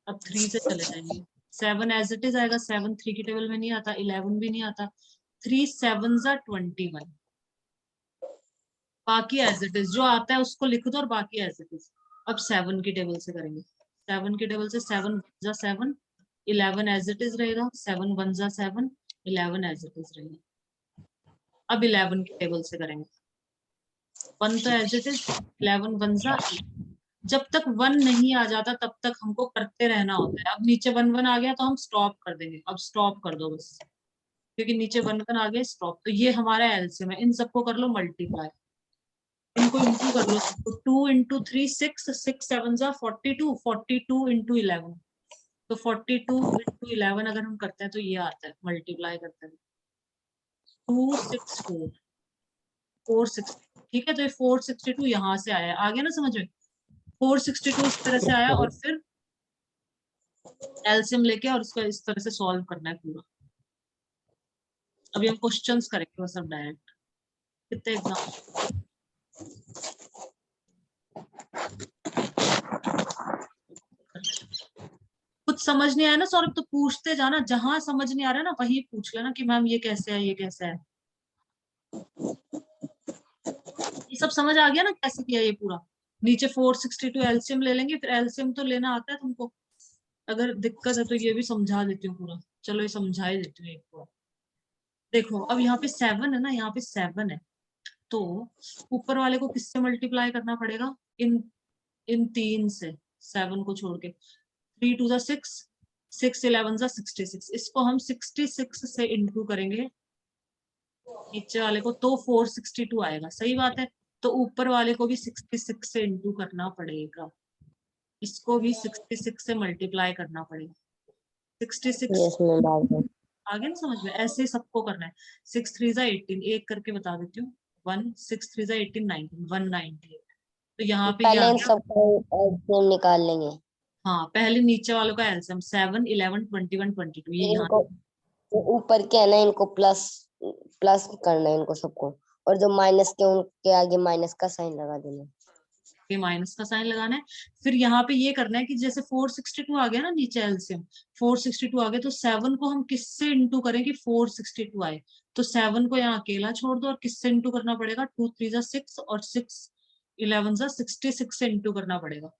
अब 3 से चले जाएंगे। 7 एज इट इज आएगा, 7 3 की टेबल में नहीं आता, 11 भी नहीं आता, 3 7 जा 21, बाकी एज इट इज जो आता है उसको लिख दो और बाकी एज इट इज। अब 7 की टेबल से करेंगे, 7 की टेबल से 7 जा 7, 11 एज इट इज रहेगा, 7 1 जा 7, 11 एज इट इज रहेगा। अब 11 की टेबल से करेंगे, 1 तो एज इट इज, 11 1 जा 8। जब तक 1 नहीं आ जाता तब तक हमको करते रहना होता है। अब नीचे 1 1 आ गया तो हम स्टॉप कर देंगे, अब स्टॉप कर दो बस, क्योंकि नीचे 1 1 आ गया, स्टॉप। तो ये हमारा एलसीएम है। इन सबको कर लो मल्टीप्लाई, इनको इंटू कर लो सबको। 2 × 3 6, 6 7 जा 42, 42 × 11, तो 42 × 11 अगर हम करते हैं तो ये आता है, मल्टीप्लाई करते हैं 264 460। ठीक है, तो ये 462 यहाँ से आया, आ गया ना समझ में। 462 इस तरह से आया, और फिर एलसीएम लेके और उसको इस तरह से सॉल्व करना है पूरा। अभी हम क्वेश्चंस करेंगे बस अब डायरेक्ट। कितने एग्जाम कुछ समझ नहीं आया ना सौरभ, तो पूछते जाना, जहां समझ नहीं आ रहा है ना वही पूछ लेना कि मैम ये कैसे है, ये कैसे है। ये सब समझ आ गया ना कैसे किया ये पूरा। नीचे 462 एलसीएम ले लेंगे, फिर एलसीएम तो लेना आता है तुमको। अगर दिक्कत है तो ये भी समझा देती हूँ पूरा। चलो ये समझा ही देती हूँ एक बार। देखो अब यहाँ पे 7 है ना, यहाँ पे 7 है, तो ऊपर वाले को किससे मल्टीप्लाई करना पड़ेगा, इन इन 3 से, 7 को छोड़ के। 3 2 जा 6, 6 11 जा 66, इसको हम 66 से इंटू करेंगे नीचे वाले को, तो 462 आएगा। सही बात है, तो ऊपर वाले को भी 66 से इंटू करना पड़ेगा, इसको भी 66 से मल्टीप्लाई करना पड़ेगा। 66 यस मैम, बात आगे ना समझ में, ऐसे सबको करना है। 6 3 जा 18, एक करके बता देती हूँ। 1 6 3 जा 18 19 198, तो यहाँ पे ये पहले आ इन गया। सबको एलसीएम निकाल लेंगे। हाँ पहले नीचे वालों का एलसीएम 7 11 21 22, ये यहाँ। इनको जो ऊपर के है ना, इनको प्लस प्लस करना है इनको सबको, और जो माइनस के उनके आगे माइनस का साइन लगा देना। ये माइनस का साइन लगाना है। फिर यहाँ पे ये करना है कि जैसे 462 आ गया ना नीचे एलसीएम, 462 आ गया, तो 7 को हम किससे इंटू करें कि 462 आए। तो 7 को यहाँ अकेला छोड़ दो, और किससे इंटू करना पड़ेगा, 2 3 जा 6 और 6 11 जा 66 से इंटू करना पड़ेगा,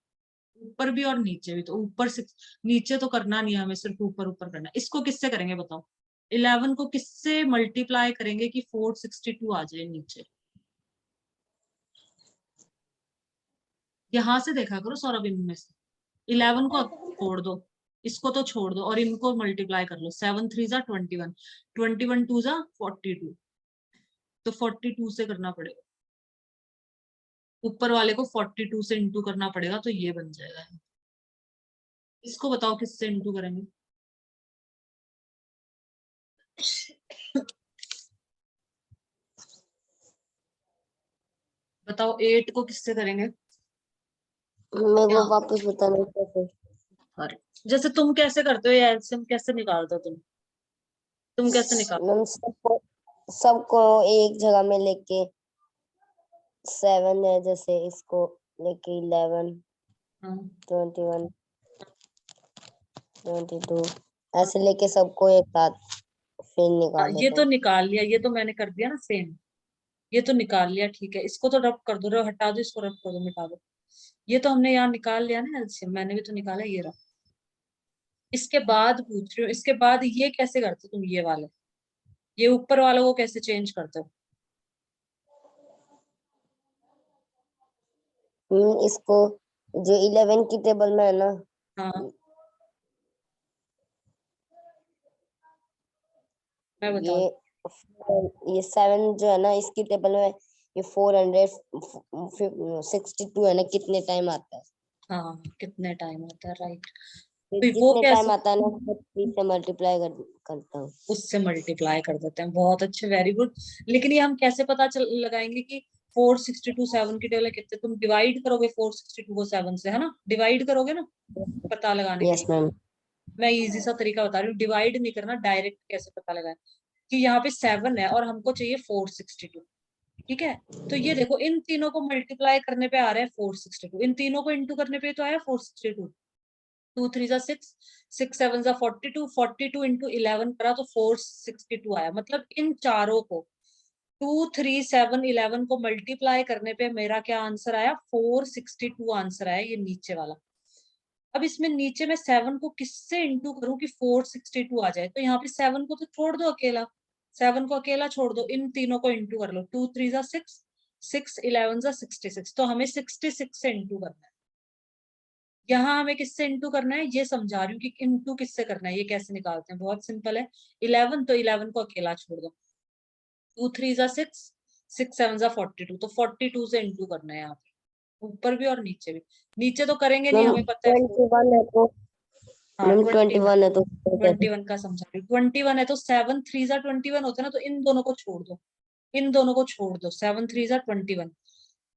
ऊपर भी और नीचे भी। तो ऊपर 6, नीचे तो करना नहीं है हमें, सिर्फ ऊपर ऊपर करना है। इसको किससे करेंगे बताओ, 11 को किससे मल्टीप्लाई करेंगे कि 462 आ जाए नीचे। यहाँ से देखा करो सौरभ, इनमें से 11 को छोड़ दो, इसको तो छोड़ दो, और इनको मल्टीप्लाई कर लो। 7 3 जा 21, 21 2 जा 42, तो 42 से करना पड़ेगा, ऊपर वाले को 42 से इंटू करना पड़ेगा, तो ये बन जाएगा। इसको बताओ किससे इंटू करेंगे। बताओ 8 को किससे करेंगे। मेरे को यहाँ वापस बताना कैसे। पर जैसे तुम कैसे करते हो, ये एलसीएम कैसे निकालते हो तुम कैसे निकाल। मैम सबको सबको एक जगह में लेके 7 है, जैसे इसको लेके 11, हाँ 21, 22 ऐसे लेके सबको एक साथ फिर हाँ, निकाल ये देते तो हैं। निकाल लिया, ये तो मैंने कर दिया ना सेम, ये तो निकाल लिया, ठीक है, इसको तो रब कर दो, हटा दो, इसको रब कर दो, मिटा दो। ये तो हमने यहाँ निकाल लिया ना एलसीएम, मैंने भी तो निकाला, ये रहा। इसके बाद पूछ रही हूँ, इसके बाद ये कैसे करते हो तुम, ये वाले, ये ऊपर वालों को कैसे चेंज करते हो? इसको जो 11 की टेबल में है ना, हाँ मैं ये बता दूँ। ये 7 जो है ना, इसकी टेबल में ये 462 है ना, कितने टाइम आता है? हाँ कितने टाइम होता है, राइट। फिर तो वो जितने टाइम कैसे, आता है ना, उसको 3 से मल्टीप्लाई करता हूँ। उससे मल्टीप्लाई कर देते हैं, बहुत अच्छे, वेरी गुड। लेकिन ये हम कैसे पता चल लगाएंगे कि 462 7 की टेबल है कितने? तुम डिवाइड करोगे 462 को 7 से, है ना, डिवाइड करोगे ना पता लगाने के यस लिए। मैम। मैं इजी सा तरीका बता रही हूँ, डिवाइड नहीं करना, डायरेक्ट कैसे पता लगाए कि यहाँ पे 7 है और हमको चाहिए 462, ठीक है। तो ये देखो, इन तीनों को मल्टीप्लाई करने पे आ रहा है 462, इन तीनों को इंटू करने पे तो आया 462। 2 3 जा 6, 6 7 जा 42, 42 इंटू 11 करा तो 462 आया। मतलब इन चारों को 2 3 7 11 को मल्टीप्लाई करने पे मेरा क्या आंसर आया, 462 आंसर आया, ये नीचे वाला। अब इसमें नीचे मैं 7 को किससे इंटू करूं कि 462 आ जाए? तो यहाँ पे 7 को तो छोड़ दो अकेला, 7 को अकेला छोड़ दो, इन तीनों को इंटू कर लो, 2 3 जा 6, 6 11 जा 66, तो हमें 66 से इंटू करना है। यहाँ हमें किससे इंटू करना है ये समझा रही हूँ कि इंटू किससे करना है, ये कैसे निकालते हैं, बहुत सिंपल है। 11, तो 11 को अकेला छोड़ दो, 2 3 जा 6, 6 7 जा 42, तो 42 से इंटू करना है यहाँ पे, ऊपर भी और नीचे भी। नीचे तो करेंगे नहीं, मैम हमें पता है। 21 है तो, हाँ मैम 21, 21 है तो कैसे? 21 का समझा रही हूँ, 21 है तो 7 3 जा 21 होता है ना, तो इन दोनों को छोड़ दो, इन दोनों को छोड़ दो, 7 3 जा 21,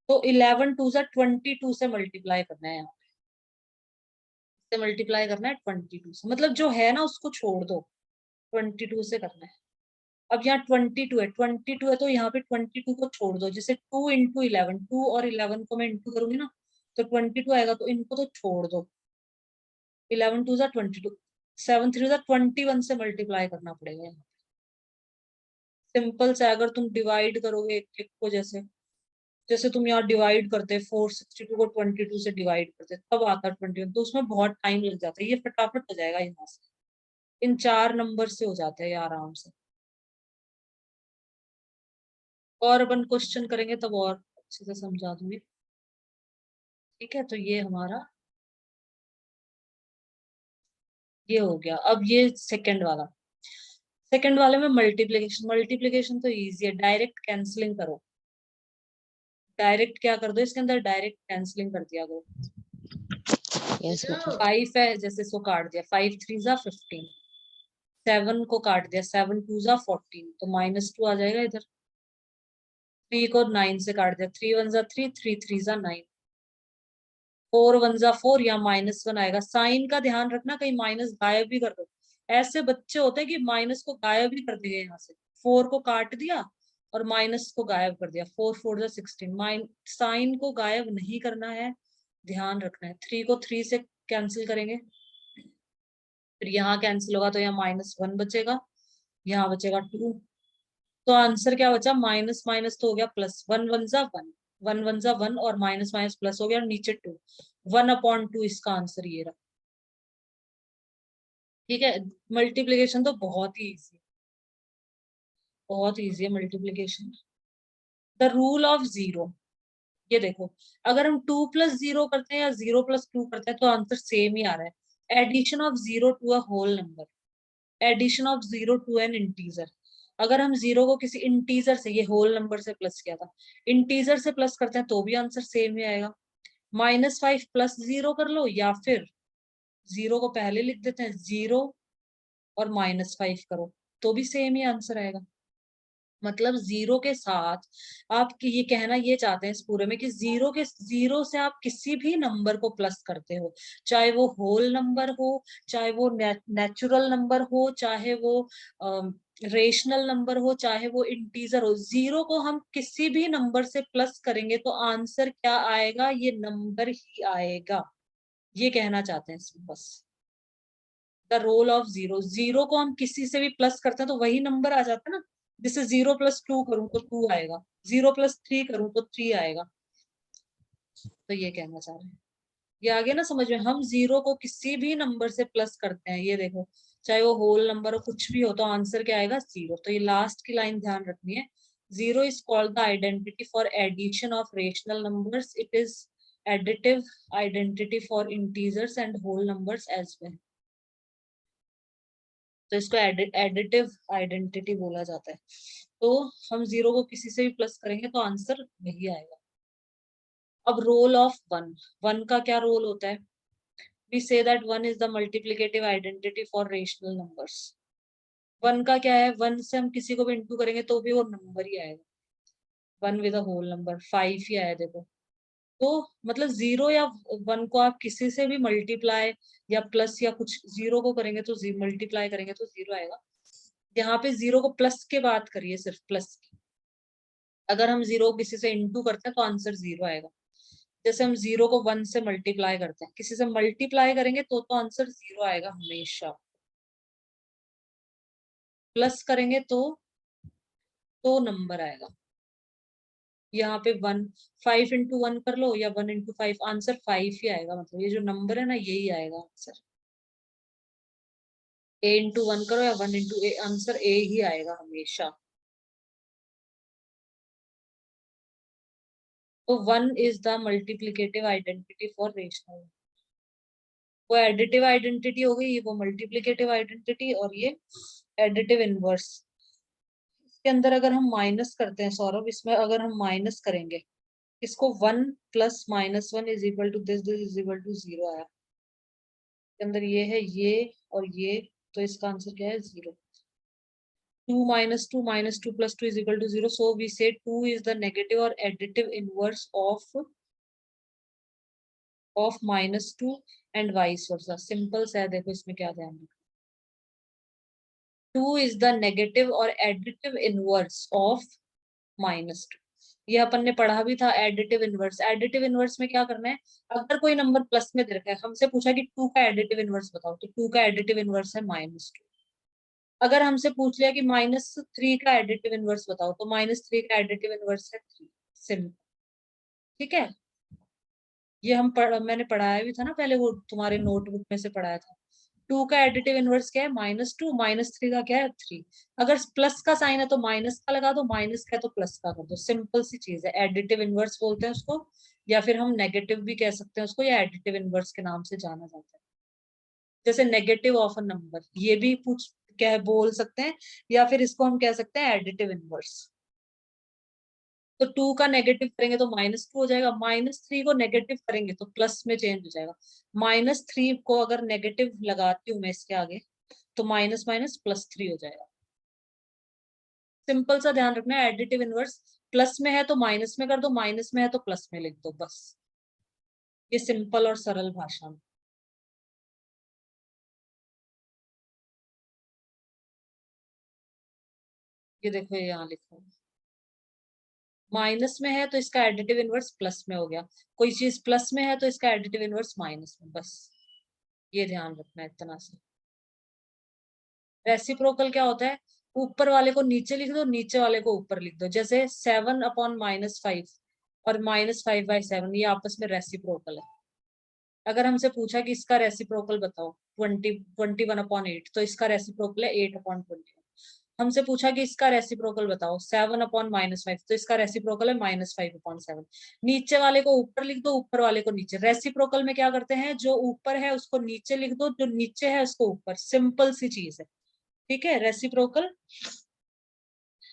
तो 11 2 जा 22 से मल्टीप्लाई करना है, यहाँ से मल्टीप्लाई करना है 22 से, मतलब जो है ना उसको छोड़ दो, 22 से करना है। अब यहाँ 22 है, 22 है तो यहाँ पे 22 को छोड़ दो, जैसे 2 इंटू 11, 2 और 11 को मैं इंटू करूंगी ना तो 22 आएगा, तो इनको तो छोड़ दो, 11 2 जा 22, 7 3 जा 21 से मल्टीप्लाई करना पड़ेगा यहाँ। सिंपल से अगर तुम डिवाइड करोगे एक एक को, जैसे जैसे तुम यहाँ डिवाइड करते 462 को 22 से डिवाइड करते तब आता 21, तो उसमें बहुत टाइम लग जाता है, ये फटाफट हो जाएगा यहाँ से, इन 4 नंबर से हो जाते हैं ये आराम से। और अपन क्वेश्चन करेंगे तब और अच्छे से समझा दूंगी, ठीक है। तो ये हमारा ये हो गया। अब ये सेकंड वाला, सेकंड वाले में मल्टीप्लिकेशन, मल्टीप्लिकेशन तो इजी है, डायरेक्ट कैंसलिंग करो, डायरेक्ट क्या कर दो इसके अंदर, डायरेक्ट कैंसलिंग कर दिया करो। Yes ma'am. 5 है जैसे, इसको काट दिया, 5 3 जा 15, 7 को काट दिया, 7 2 जा 14, तो -2 आ जाएगा इधर। 3 को 9 से काट दिया, 3 1 जा 3, 3 3 जा 9, 4 1 जा 4, या -1 आएगा। साइन का ध्यान रखना, कहीं माइनस गायब भी कर दो, ऐसे बच्चे होते हैं कि माइनस को गायब भी कर देंगे, यहाँ से 4 को काट दिया और माइनस को गायब कर दिया, 4 4 जा 16, साइन को गायब नहीं करना है, ध्यान रखना है। 3 को 3 से कैंसिल करेंगे, फिर यहाँ कैंसिल होगा तो यहाँ -1 बचेगा, यहाँ बचेगा 2, तो आंसर क्या बचा, माइनस माइनस तो हो गया प्लस, 1 1 जा 1, 1 1 जा 1, और माइनस माइनस प्लस हो गया, और नीचे 2, 1/2 इसका आंसर ये रहा, ठीक है। मल्टीप्लीकेशन तो बहुत ही इजी, बहुत इजी है multiplication. The rule of zero, ये देखो, अगर हम 2 + 0 करते हैं या 0 + 2 करते हैं तो आंसर सेम ही आ रहा है, addition of zero to a whole number, addition of zero to an integer. अगर हम जीरो को किसी इंटीजर से, ये होल नंबर से प्लस किया था, इंटीजर से प्लस करते हैं तो भी आंसर सेम ही आएगा। -5 + 0 कर लो, या फिर जीरो को पहले लिख देते हैं, 0 और -5 करो, तो भी सेम ही आंसर आएगा। मतलब जीरो के साथ आप ये कहना ये चाहते हैं इस पूरे में कि जीरो से आप किसी भी नंबर को प्लस करते हो, चाहे वो होल नंबर हो, चाहे वो नेचुरल नंबर हो, चाहे वो रेशनल नंबर हो चाहे वो इंटीजर हो, जीरो को हम किसी भी नंबर से प्लस करेंगे तो आंसर क्या आएगा, ये नंबर ही आएगा, ये कहना चाहते हैं इसमें बस। The role of zero, zero को हम किसी से भी प्लस करते हैं तो वही नंबर आ जाता है ना, जैसे 0+2 करूं तो 2 आएगा, 0+3 करूं तो 3 आएगा, तो ये कहना चाह रहे हैं। ये आगे ना समझ में, हम जीरो को किसी भी नंबर से प्लस करते हैं, ये देखो चाहे वो होल नंबर हो कुछ भी हो तो आंसर क्या आएगा, जीरो। तो ये लास्ट की लाइन ध्यान रखनी है, zero is called the identity for addition of rational numbers, it is additive identity for integers and whole numbers as well. तो इसको एडिटिव आइडेंटिटी बोला जाता है। तो हम जीरो को किसी से भी प्लस करेंगे तो आंसर वही आएगा। अब रोल ऑफ वन, वन का क्या रोल होता है, we say that 1 is the multiplicative identity for rational numbers। 1 का क्या है, 1 से हम किसी को भी इंटू करेंगे तो भी वो नंबर ही आएगा, 1 विद अ होल नंबर, 5 ही आया देखो। तो मतलब जीरो या 1 को आप किसी से भी मल्टीप्लाई या प्लस या कुछ जीरो को करेंगे तो मल्टीप्लाई करेंगे तो जीरो आएगा। यहाँ पे जीरो को प्लस के बात करिए, सिर्फ प्लस की, अगर हम जीरो को किसी से इंटू करते हैं तो आंसर जीरो आएगा। जैसे हम जीरो को 1 से मल्टीप्लाई करते हैं, किसी से मल्टीप्लाई करेंगे तो आंसर जीरो आएगा हमेशा, प्लस करेंगे तो नंबर आएगा। यहाँ पे 1, 5 × 1 कर लो या 1 × 5, आंसर 5 ही आएगा, मतलब ये जो नंबर है ना यही आएगा आंसर। a × 1 करो या 1 × a, आंसर a ही आएगा हमेशा। तो 1 is the multiplicative identity for rational. वो एडिटिव आइडेंटिटी हो गई, वो मल्टीप्लीकेटिव आइडेंटिटी, और ये एडिटिव इनवर्स। इसके अंदर अगर हम माइनस करते हैं सौरभ, इसमें अगर हम माइनस करेंगे इसको, 1 + -1 is equal to this is equal to 0 आया, इसके अंदर ये है ये और ये, तो इसका आंसर क्या है, 0। 2 - 2 - 2 + 2 is equal to 0, so we say 2 is the negative or additive inverse of -2 and vice versa। Simple सा है, देखो इसमें क्या ध्यान रखना, 2 is the negative or additive inverse of -2। ये अपन ने पढ़ा भी था, एडिटिव इनवर्स। एडिटिव इनवर्स में क्या करना है, अगर कोई नंबर प्लस में दे रखा है, हमसे पूछा कि 2 का एडिटिव इनवर्स बताओ, तो 2 का एडिटिव इनवर्स है -2। अगर हमसे पूछ लिया कि -3 का एडिटिव इनवर्स बताओ, तो -3 का एडिटिव इनवर्स है 3। सिंपल, ठीक है। ये मैंने पढ़ाया भी था ना पहले, वो तुम्हारे नोटबुक में से पढ़ाया था। 2 का एडिटिव इनवर्स क्या है, -2, -3 का क्या है, 3। अगर प्लस का साइन है तो माइनस का लगा दो, माइनस का है तो प्लस का कर दो, सिंपल सी चीज है। एडिटिव इनवर्स बोलते हैं उसको, या फिर हम नेगेटिव भी कह सकते हैं उसको, या एडिटिव इनवर्स के नाम से जाना जाता है। जैसे नेगेटिव ऑफ अ नंबर, ये भी पूछ कह बोल सकते हैं, या फिर इसको हम कह सकते हैं एडिटिव इनवर्स। तो 2 का नेगेटिव करेंगे तो -2 हो जाएगा, -3 को नेगेटिव करेंगे तो प्लस में चेंज हो जाएगा। -3 को अगर नेगेटिव लगाती हूँ मैं इसके आगे, तो माइनस माइनस +3 हो जाएगा। सिंपल सा ध्यान रखना है, एडिटिव इनवर्स प्लस में है तो माइनस में कर दो, माइनस में है तो प्लस में लिख दो, बस। ये सिंपल और सरल भाषा में। ये देखो ये यहाँ लिखो, माइनस में है तो इसका एडिटिव इनवर्स प्लस में हो गया, कोई चीज प्लस में है तो इसका एडिटिव इनवर्स माइनस में, बस ये ध्यान रखना है इतना सा। रेसिप्रोकल क्या होता है, ऊपर वाले को नीचे लिख दो, नीचे वाले को ऊपर लिख दो। जैसे 7/-5 और -5/7, ये आपस में रेसिप्रोकल है। अगर हमसे पूछा कि इसका रेसिप्रोकल बताओ, 21/8, तो इसका रेसिप्रोकल है 8/21। हमसे पूछा कि इसका रेसिप्रोकल बताओ 7/-5, तो इसका रेसिप्रोकल है -5/7। नीचे वाले को ऊपर लिख दो, ऊपर वाले को नीचे। रेसिप्रोकल में क्या करते हैं, जो ऊपर है उसको नीचे लिख दो, जो नीचे है उसको ऊपर, सिंपल सी चीज है, ठीक है। रेसिप्रोकल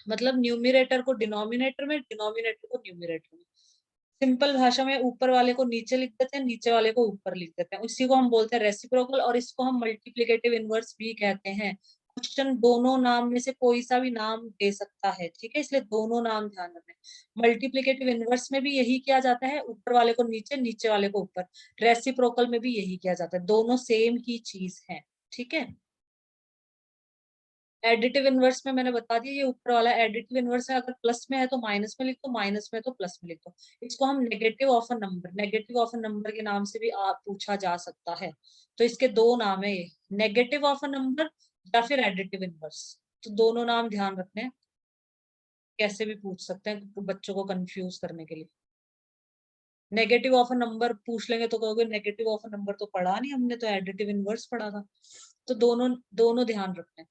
मतलब न्यूमिरेटर को डिनोमिनेटर में, डिनोमिनेटर को न्यूमिरेटर में। सिंपल भाषा में ऊपर वाले को नीचे लिख देते हैं, नीचे वाले को ऊपर लिख देते हैं, इसी को हम बोलते हैं रेसिप्रोकल, और इसको हम मल्टीप्लिकेटिव इनवर्स भी कहते हैं। क्वेश्चन दोनों नाम में से कोई सा भी नाम दे सकता है, ठीक है, इसलिए दोनों नाम ध्यान रखें। मल्टीप्लिकेटिव इनवर्स में भी यही किया जाता है, ऊपर वाले को नीचे, नीचे वाले को ऊपर। रेसिप्रोकल में भी यही किया जाता है, दोनों सेम ही चीज है, ठीक है। एडिटिव इनवर्स में मैंने बता दिया, ये ऊपर वाला एडिटिव इनवर्स है, अगर प्लस में है तो माइनस में लिख दो, माइनस में है तो प्लस में लिख दो। इसको हम negative of a number, negative of a number के नाम से भी पूछा जा सकता है। तो इसके दो नाम है, ये नेगेटिव ऑफ अ नंबर या फिर एडिटिव इनवर्स। तो दोनों नाम ध्यान रखने हैं, कैसे भी पूछ सकते हैं बच्चों को कंफ्यूज करने के लिए। नेगेटिव ऑफ अ नंबर पूछ लेंगे तो कहोगे नेगेटिव ऑफ अ नंबर तो पढ़ा नहीं हमने, तो एडिटिव इनवर्स पढ़ा था। तो दोनों दोनों ध्यान रखना है।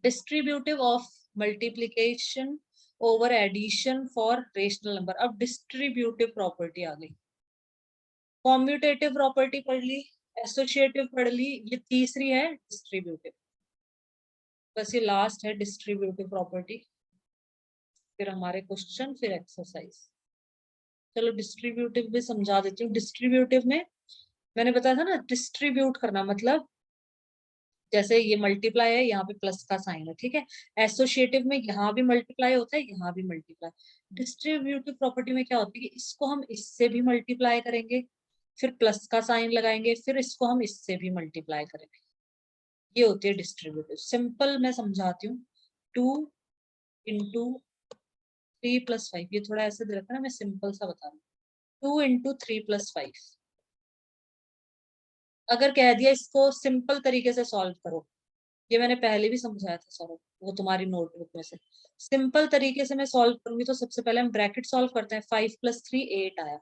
Distributive of multiplication over addition for rational number. अब डिस्ट्रीब्यूटिव प्रॉपर्टी आ गई। कॉम्यूटेटिव प्रॉपर्टी पढ़ ली, एसोसिएटिव पढ़ ली, ये तीसरी है डिस्ट्रीब्यूटिव। बस ये लास्ट है डिस्ट्रीब्यूटिव प्रॉपर्टी, फिर हमारे क्वेश्चन, फिर एक्सरसाइज। चलो डिस्ट्रीब्यूटिव भी समझा देती हूँ। डिस्ट्रीब्यूटिव में मैंने बताया था ना, डिस्ट्रीब्यूट करना मतलब जैसे ये मल्टीप्लाई है, यहाँ पे प्लस का साइन है, ठीक है। एसोसिएटिव में यहाँ भी मल्टीप्लाई होता है, यहाँ भी मल्टीप्लाई। डिस्ट्रीब्यूटिव प्रॉपर्टी में क्या होती है कि इसको हम इससे भी मल्टीप्लाई करेंगे, फिर प्लस का साइन लगाएंगे, फिर इसको हम इससे भी मल्टीप्लाई करेंगे। ये होती है डिस्ट्रीब्यूटिव। सिंपल मैं समझाती हूँ। 2 × 3 + 5, ये थोड़ा ऐसे दे रखा है ना, मैं सिंपल सा बता रही हूँ। 2 × 3 + 5, अगर कह दिया इसको सिंपल तरीके से सॉल्व करो, ये मैंने पहले भी समझाया था सर, वो तुम्हारी नोटबुक में से। सिंपल तरीके से मैं सॉल्व करूंगी तो सबसे पहले हम ब्रैकेट सॉल्व करते हैं। 5 + 3 8 आया,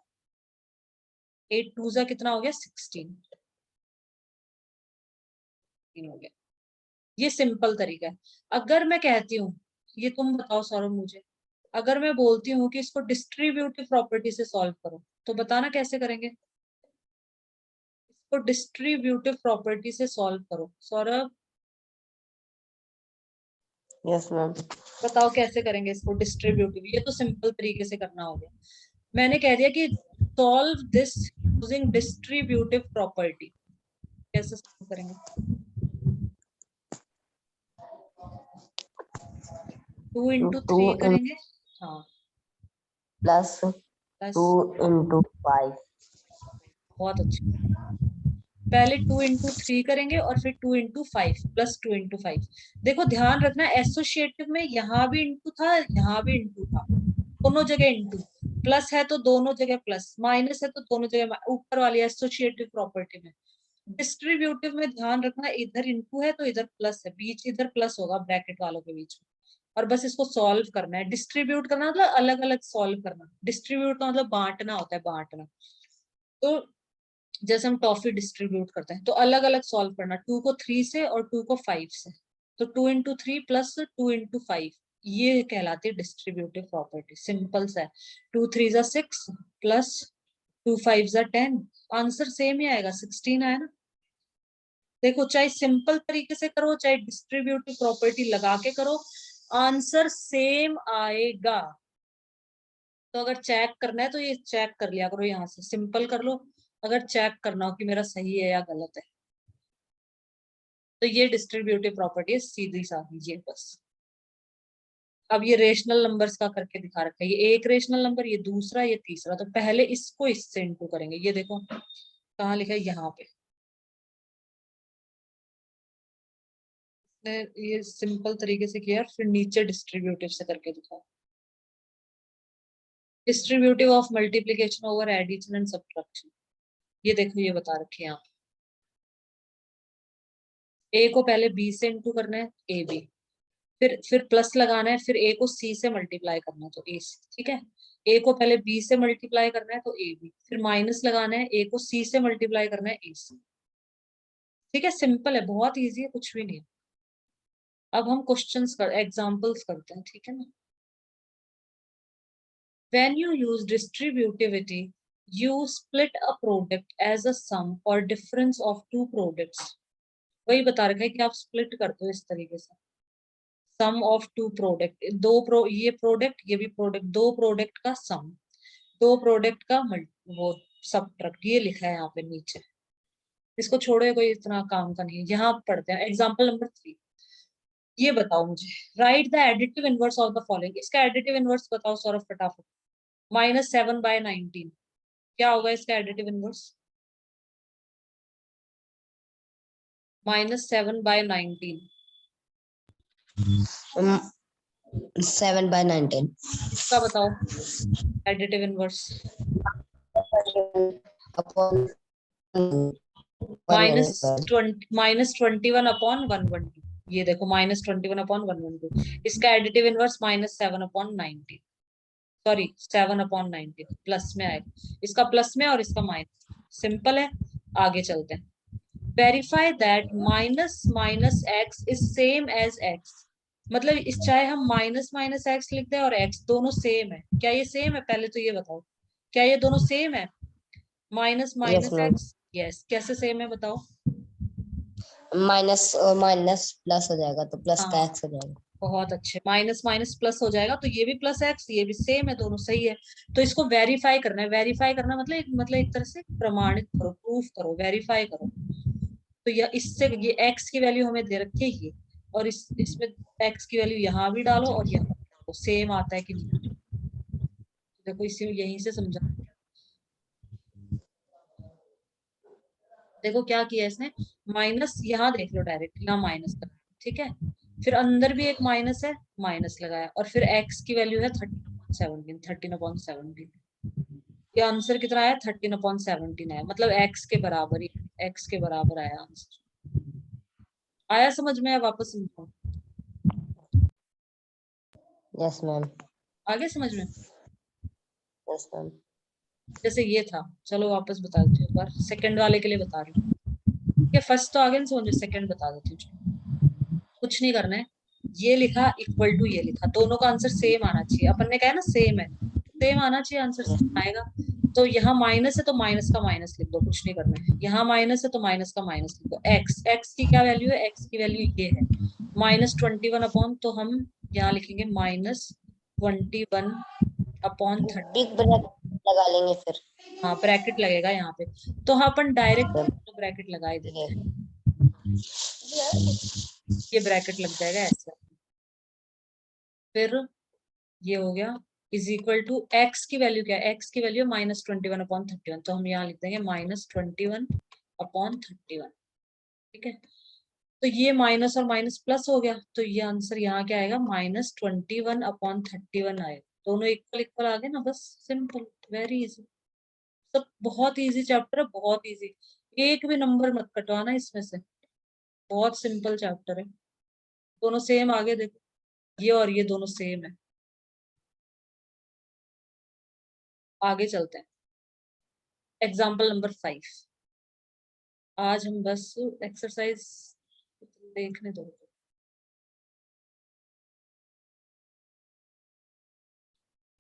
8 2 जा कितना हो गया 16 हो गया। ये सिंपल तरीका है। अगर मैं कहती हूँ, ये तुम बताओ सौरभ मुझे, अगर मैं बोलती हूँ कि इसको डिस्ट्रीब्यूटिव प्रॉपर्टी से सॉल्व करो, तो बताना कैसे करेंगे। इसको डिस्ट्रीब्यूटिव प्रॉपर्टी से सॉल्व करो सौरभ, यस मैम। बताओ कैसे करेंगे इसको डिस्ट्रीब्यूटिव। ये तो सिंपल तरीके से करना हो गया। मैंने कह दिया कि solve this using distributive property, कैसे सॉल्व करेंगे। 2 × 2 3 करेंगे, हाँ, प्लस प्लस, 2 × 5। बहुत अच्छा। पहले 2 × 3 करेंगे और फिर 2 × 5 प्लस 2 × 5। देखो ध्यान रखना, एसोसिएटिव में यहाँ भी इंटू था, यहाँ भी इंटू था, दोनों जगह इंटू। प्लस है तो दोनों जगह प्लस, माइनस है तो दोनों जगह, ऊपर वाली एसोसिएटिव प्रॉपर्टी में। डिस्ट्रीब्यूटिव में ध्यान रखना, इधर इंटू है तो इधर प्लस है, बीच इधर प्लस होगा ब्रैकेट वालों के बीच में, और बस इसको सॉल्व करना है। डिस्ट्रीब्यूट करना मतलब अलग अलग सॉल्व करना, डिस्ट्रीब्यूट का मतलब बांटना होता है, बांटना। तो जैसे हम टॉफी डिस्ट्रीब्यूट करते हैं तो अलग अलग सॉल्व करना, 2 को 3 से और 2 को 5 से। तो 2 × 3 प्लस 2 × 5, ये कहलाती है डिस्ट्रीब्यूटिव प्रॉपर्टी। सिंपल सा है। 2 3 = 6 प्लस 2 5 = 10, आंसर सेम ही आएगा, 16 आया ना। देखो चाहे सिंपल तरीके से करो चाहे डिस्ट्रीब्यूटिव प्रॉपर्टी लगा के करो, आंसर सेम आएगा। तो अगर चेक करना है तो ये चेक कर लिया करो, यहाँ से सिंपल कर लो, अगर चेक करना हो कि मेरा सही है या गलत है। तो ये डिस्ट्रीब्यूटिव प्रॉपर्टी है, सीधी साधी, ये बस। अब ये रेशनल नंबर्स का करके दिखा रखा है, ये एक रेशनल नंबर, ये दूसरा, ये तीसरा। तो पहले इसको इससे इंटू करेंगे, ये देखो कहाँ लिखा है, यहाँ पे। ये सिंपल तरीके से किया, फिर नीचे डिस्ट्रीब्यूटिव से करके दिखा। Distributive of multiplication over addition and subtraction, ये देखो ये बता रखे हैं यहाँ। ए को पहले बी से इंटू करना है, ए बी, फिर प्लस लगाना है, फिर ए को सी से मल्टीप्लाई करना है तो ए सी, ठीक है। ए को पहले बी से मल्टीप्लाई करना है तो ए बी, फिर माइनस लगाना है, ए को सी से मल्टीप्लाई करना है, ए सी। ठीक है, सिंपल है, बहुत इजी है, कुछ भी नहीं है। अब हम क्वेश्चंस कर एग्जांपल्स करते हैं, ठीक है ना। When you use distributivity, you split a product as a sum or difference of two products. वही बता रखा है कि आप स्प्लिट करते हो इस तरीके से, सम ऑफ टू प्रोडक्ट, ये प्रोडक्ट ये भी प्रोडक्ट, दो प्रोडक्ट का सम, दो प्रोडक्ट का वो सब्ट्रैक्ट, ये लिखा है यहाँ पे नीचे। इसको छोड़ो, कोई इतना काम का नहीं है। यहाँ पढ़ते हैं एग्जाम्पल नंबर 3। ये बताओ मुझे, right the additive inverse of the following. इसका एडिटिव इनवर्स बताओ सौरभ फटाफट। -7/19, क्या होगा इसका एडिटिव इनवर्स। -7/19, 7/19 इसका बताओ additive inverse. Upon minus 21 upon 112, ये देखो -21 अपॉन 112, इसका एडिटिव इनवर्स -7/19, सॉरी 7/19 प्लस में आएगा, इसका प्लस में और इसका माइनस। सिंपल है, आगे चलते हैं। Verify that minus minus x is same as x, मतलब इस चाहे हम माइनस माइनस एक्स लिख दें और एक्स दोनों सेम है, क्या ये सेम है? पहले तो ये बताओ, क्या ये दोनों सेम है? Minus yes minus ma'am. X, yes, कैसे सेम है बताओ? माइनस और माइनस प्लस हो जाएगा तो प्लस का हाँ, एक्स हो जाएगा। बहुत अच्छे, माइनस माइनस प्लस हो जाएगा, तो ये भी प्लस एक्स, ये भी सेम है, दोनों सही है। तो इसको वेरीफाई करना है, वेरीफाई करना मतलब एक तरह से प्रमाणित करो, प्रूफ करो, वेरीफाई करो। तो यह इससे ये एक्स की वैल्यू हमें दे रखी है ये, और इसमें एक्स की वैल्यू यहाँ भी डालो और यहाँ भी डालो, सेम आता है कि नहीं। देखो इसी यहीं से समझा, देखो क्या किया इसने, माइनस यहाँ देख लो डायरेक्ट, यहाँ माइनस कर, ठीक है, फिर अंदर भी एक माइनस है, माइनस लगाया, और फिर एक्स की वैल्यू है 13/17, 13/17, ये आंसर कितना आया? 13/17 आया, मतलब एक्स के बराबर ही, एक्स के बराबर आया आंसर। आया समझ में? वापस समझाओ, यस मैम। आगे समझ में। Yes ma'am. जैसे ये था, चलो वापस बता देती हूँ एक बार, सेकंड वाले के लिए बता रही हूँ। ये फर्स्ट तो आगे नहीं समझ, सेकंड बता देती हूँ, चलो। कुछ नहीं करना है, ये लिखा इक्वल टू ये लिखा, दोनों का आंसर सेम आना चाहिए, अपन ने कहा है ना सेम है, सेम आना चाहिए, आंसर सेम आएगा। तो यहाँ माइनस है तो माइनस का माइनस लिख दो, कुछ नहीं करना है, यहाँ माइनस है तो माइनस का माइनस लिख दो। एक्स, एक्स की क्या वैल्यू है? एक्स की वैल्यू ये है -21 अपॉन, तो हम यहाँ लिखेंगे -21/30। बिग ब्रैकेट लगा लेंगे फिर। हाँ, ब्रैकेट लगेगा यहाँ पे, तो हाँ अपन डायरेक्ट फिर तो ब्रैकेट लगा ही देते ये हैं, ये ब्रैकेट लग जाएगा ऐसे। फिर ये हो गया, इज इक्वल टू एक्स की वैल्यू क्या है? एक्स की वैल्यू -21/31, तो हम यहाँ लिख देंगे -21/31, ठीक है। तो ये माइनस और माइनस प्लस हो गया, तो ये आंसर यहाँ क्या आएगा? -21/31 आएगा, दोनों इक्वल इक्वल आ गए ना, बस सिंपल, वेरी इजी, सब बहुत इजी चैप्टर है, बहुत इजी, एक भी नंबर मत कटवाना इसमें से, बहुत सिंपल चैप्टर है, दोनों सेम, आगे देखो, ये और ये दोनों सेम है। आगे चलते हैं, एग्जाम्पल नंबर 5, आज हम बस एक्सरसाइज देखने दो,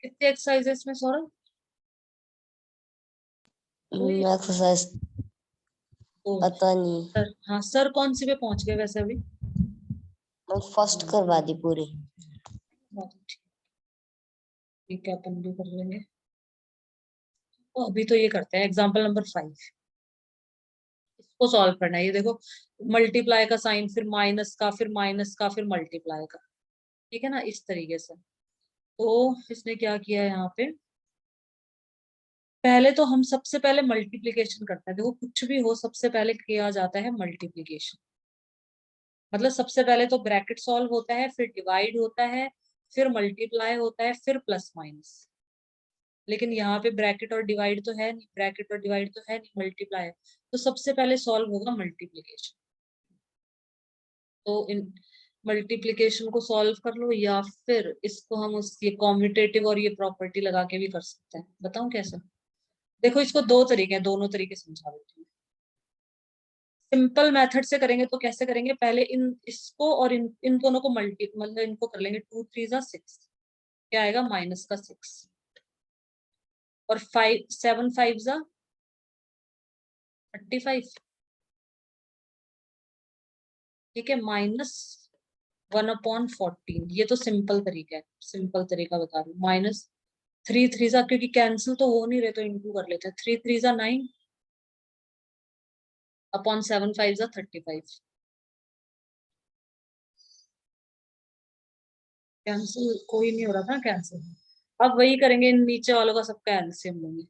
कितनी एक्सरसाइज है इसमें सौरभ? कोई एक्सरसाइज तो पता नहीं। सर, हाँ सर कौन सी पे पहुंच गए वैसे अभी? मैं फर्स्ट करवा दी पूरी। बहुत ठीक, ठीक है, अपन भी कर लेंगे। तो अभी तो ये करते हैं एग्जाम्पल नंबर 5, इसको सॉल्व करना है, ये देखो, मल्टीप्लाई का साइन, फिर माइनस का, फिर माइनस का, फिर मल्टीप्लाई का, ठीक है ना, इस तरीके से। तो इसने क्या किया है यहाँ पे, पहले तो हम सबसे पहले मल्टीप्लीकेशन करते हैं, देखो कुछ भी हो सबसे पहले किया जाता है मल्टीप्लीकेशन, मतलब सबसे पहले तो ब्रैकेट सॉल्व होता है, फिर डिवाइड होता है, फिर मल्टीप्लाई होता है, फिर प्लस माइनस। लेकिन यहाँ पे ब्रैकेट और डिवाइड तो है नहीं, ब्रैकेट और डिवाइड तो है नहीं, मल्टीप्लाई है, तो सबसे पहले सॉल्व होगा मल्टीप्लीकेशन। तो इन मल्टीप्लीकेशन को सॉल्व कर लो, या फिर इसको हम उस ये कॉम्यूटेटिव और ये प्रॉपर्टी लगा के भी कर सकते हैं, बताऊं कैसे? देखो इसको दो तरीके हैं, दोनों तरीके समझा देती हूँ। सिंपल मेथड से करेंगे तो कैसे करेंगे, पहले इन इसको और इन दोनों को मल्टी मतलब इनको कर लेंगे, 2 3 जा 6, क्या आएगा? -6, और 5 7 5 जा 35, ठीक है, -1/14, ये तो सिंपल तरीका है, सिंपल तरीका बता रही हूँ। -3 3 जा, क्योंकि कैंसिल तो हो नहीं रहे तो इंटू कर लेते हैं, 3 3 जा 9 अपॉन 7 5 जा 35, कैंसिल कोई नहीं हो रहा था कैंसिल। अब वही करेंगे, इन नीचे वालों का सबका एलसीएम लेंगे,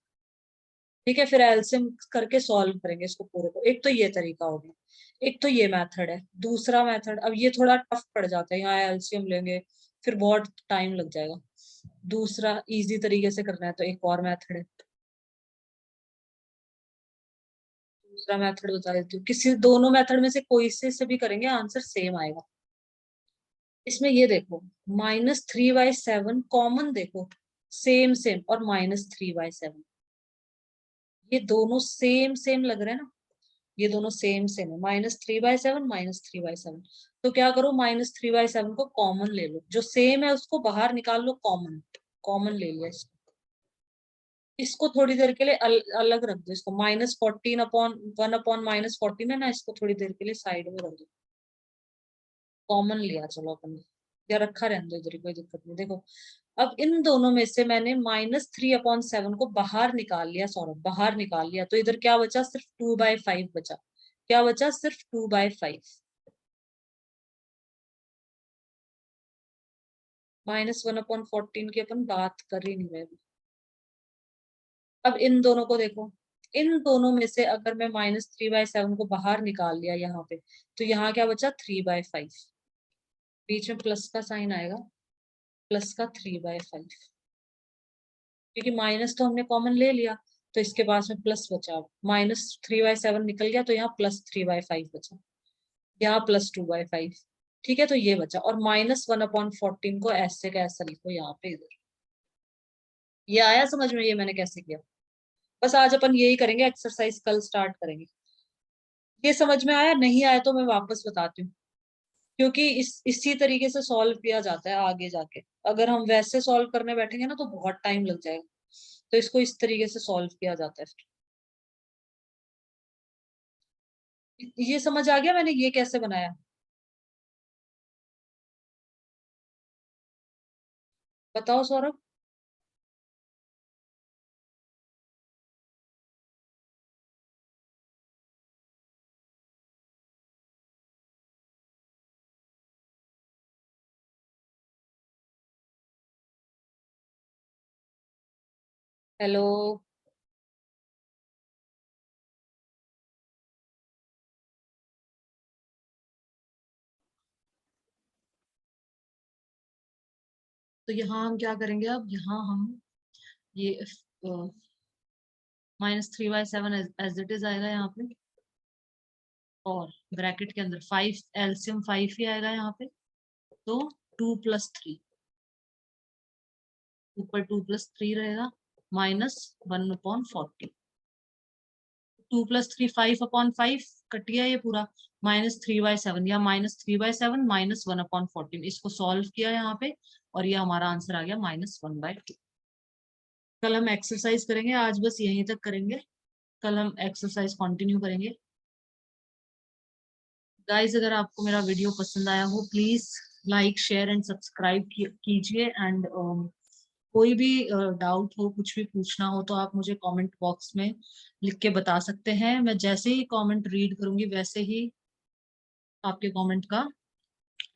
ठीक है, फिर एलसीएम करके सॉल्व करेंगे इसको पूरे को, एक तो ये तरीका हो गया। एक तो ये मेथड है, दूसरा मेथड, अब ये थोड़ा टफ पड़ जाता है, यहाँ एलसीएम लेंगे फिर बहुत टाइम लग जाएगा। दूसरा इजी तरीके से करना है तो एक और मेथड है, दूसरा मेथड बता देती हूँ। किसी दोनों मेथड में से कोई से भी करेंगे आंसर सेम आएगा। इसमें ये देखो -3/7 कॉमन देखो, सेम सेम, और -3/7, ये दोनों सेम सेम लग रहे हैं ना, ये दोनों सेम सेम है, -3/7 -3/7। तो क्या करो, -3/7 को कॉमन ले लो, जो सेम है उसको बाहर निकाल लो, कॉमन कॉमन ले लिया इसको। इसको थोड़ी देर के लिए अलग रख दो, इसको -14/1/-14 है ना, इसको थोड़ी देर के लिए साइड में रख दो, कॉमन लिया चलो अपन ने, या रखा रहने दो इधर, कोई दिक्कत नहीं। देखो अब इन दोनों में से मैंने -3/7 को बाहर निकाल लिया, सौरभ बाहर निकाल लिया, तो इधर क्या बचा, सिर्फ 2/5 बचा। क्या बचा, सिर्फ 2/5। -1/14 की अपन बात कर ही नहीं रहे। अब इन दोनों को देखो, इन दोनों में से अगर मैं -3/7 को बाहर निकाल लिया यहाँ पे, तो यहाँ क्या बचा, 3/5, बीच में प्लस का साइन आएगा, प्लस का 3/5, क्योंकि माइनस तो हमने कॉमन ले लिया, तो इसके पास में प्लस बचा, -3/7 निकल गया, तो यहाँ +3/5 बचा, यहाँ +2/5। ठीक है, तो ये बचा, और -1/14 को ऐसे का ऐसा लिखो यहाँ पे इधर। ये आया समझ में, ये मैंने कैसे किया? बस आज अपन यही करेंगे एक्सरसाइज, कल स्टार्ट करेंगे। ये समझ में आया? नहीं आया तो मैं वापस बताती हूँ, क्योंकि इसी तरीके से सॉल्व किया जाता है आगे जाके। अगर हम वैसे सॉल्व करने बैठेंगे ना तो बहुत टाइम लग जाएगा, तो इसको इस तरीके से सॉल्व किया जाता है। ये समझ आ गया मैंने ये कैसे बनाया? बताओ सौरभ। हेलो। तो यहाँ हम क्या करेंगे, अब यहाँ हम ये -3/7 एज इट इज आएगा यहाँ पे, और ब्रैकेट के अंदर 5, एलसीएम 5 ही आएगा यहाँ पे, तो 2 + 3, ऊपर 2 + 3 रहेगा, -1/40, 2 + 3 5/5 कट गया ये पूरा, -3/7, या -3/7 -1/14, इसको सॉल्व किया यहाँ पे, और ये हमारा आंसर आ गया -1/2। कल हम एक्सरसाइज करेंगे, आज बस यहीं तक करेंगे, कल हम एक्सरसाइज कंटिन्यू करेंगे। गाइस अगर आपको मेरा वीडियो पसंद आया हो, please like share and subscribe कीजिए, एंड कोई भी डाउट हो, कुछ भी पूछना हो, तो आप मुझे कमेंट बॉक्स में लिख के बता सकते हैं। मैं जैसे ही कमेंट रीड करूंगी वैसे ही आपके कमेंट का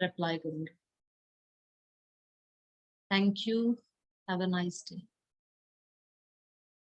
रिप्लाई करूंगी। Thank you, have a nice day.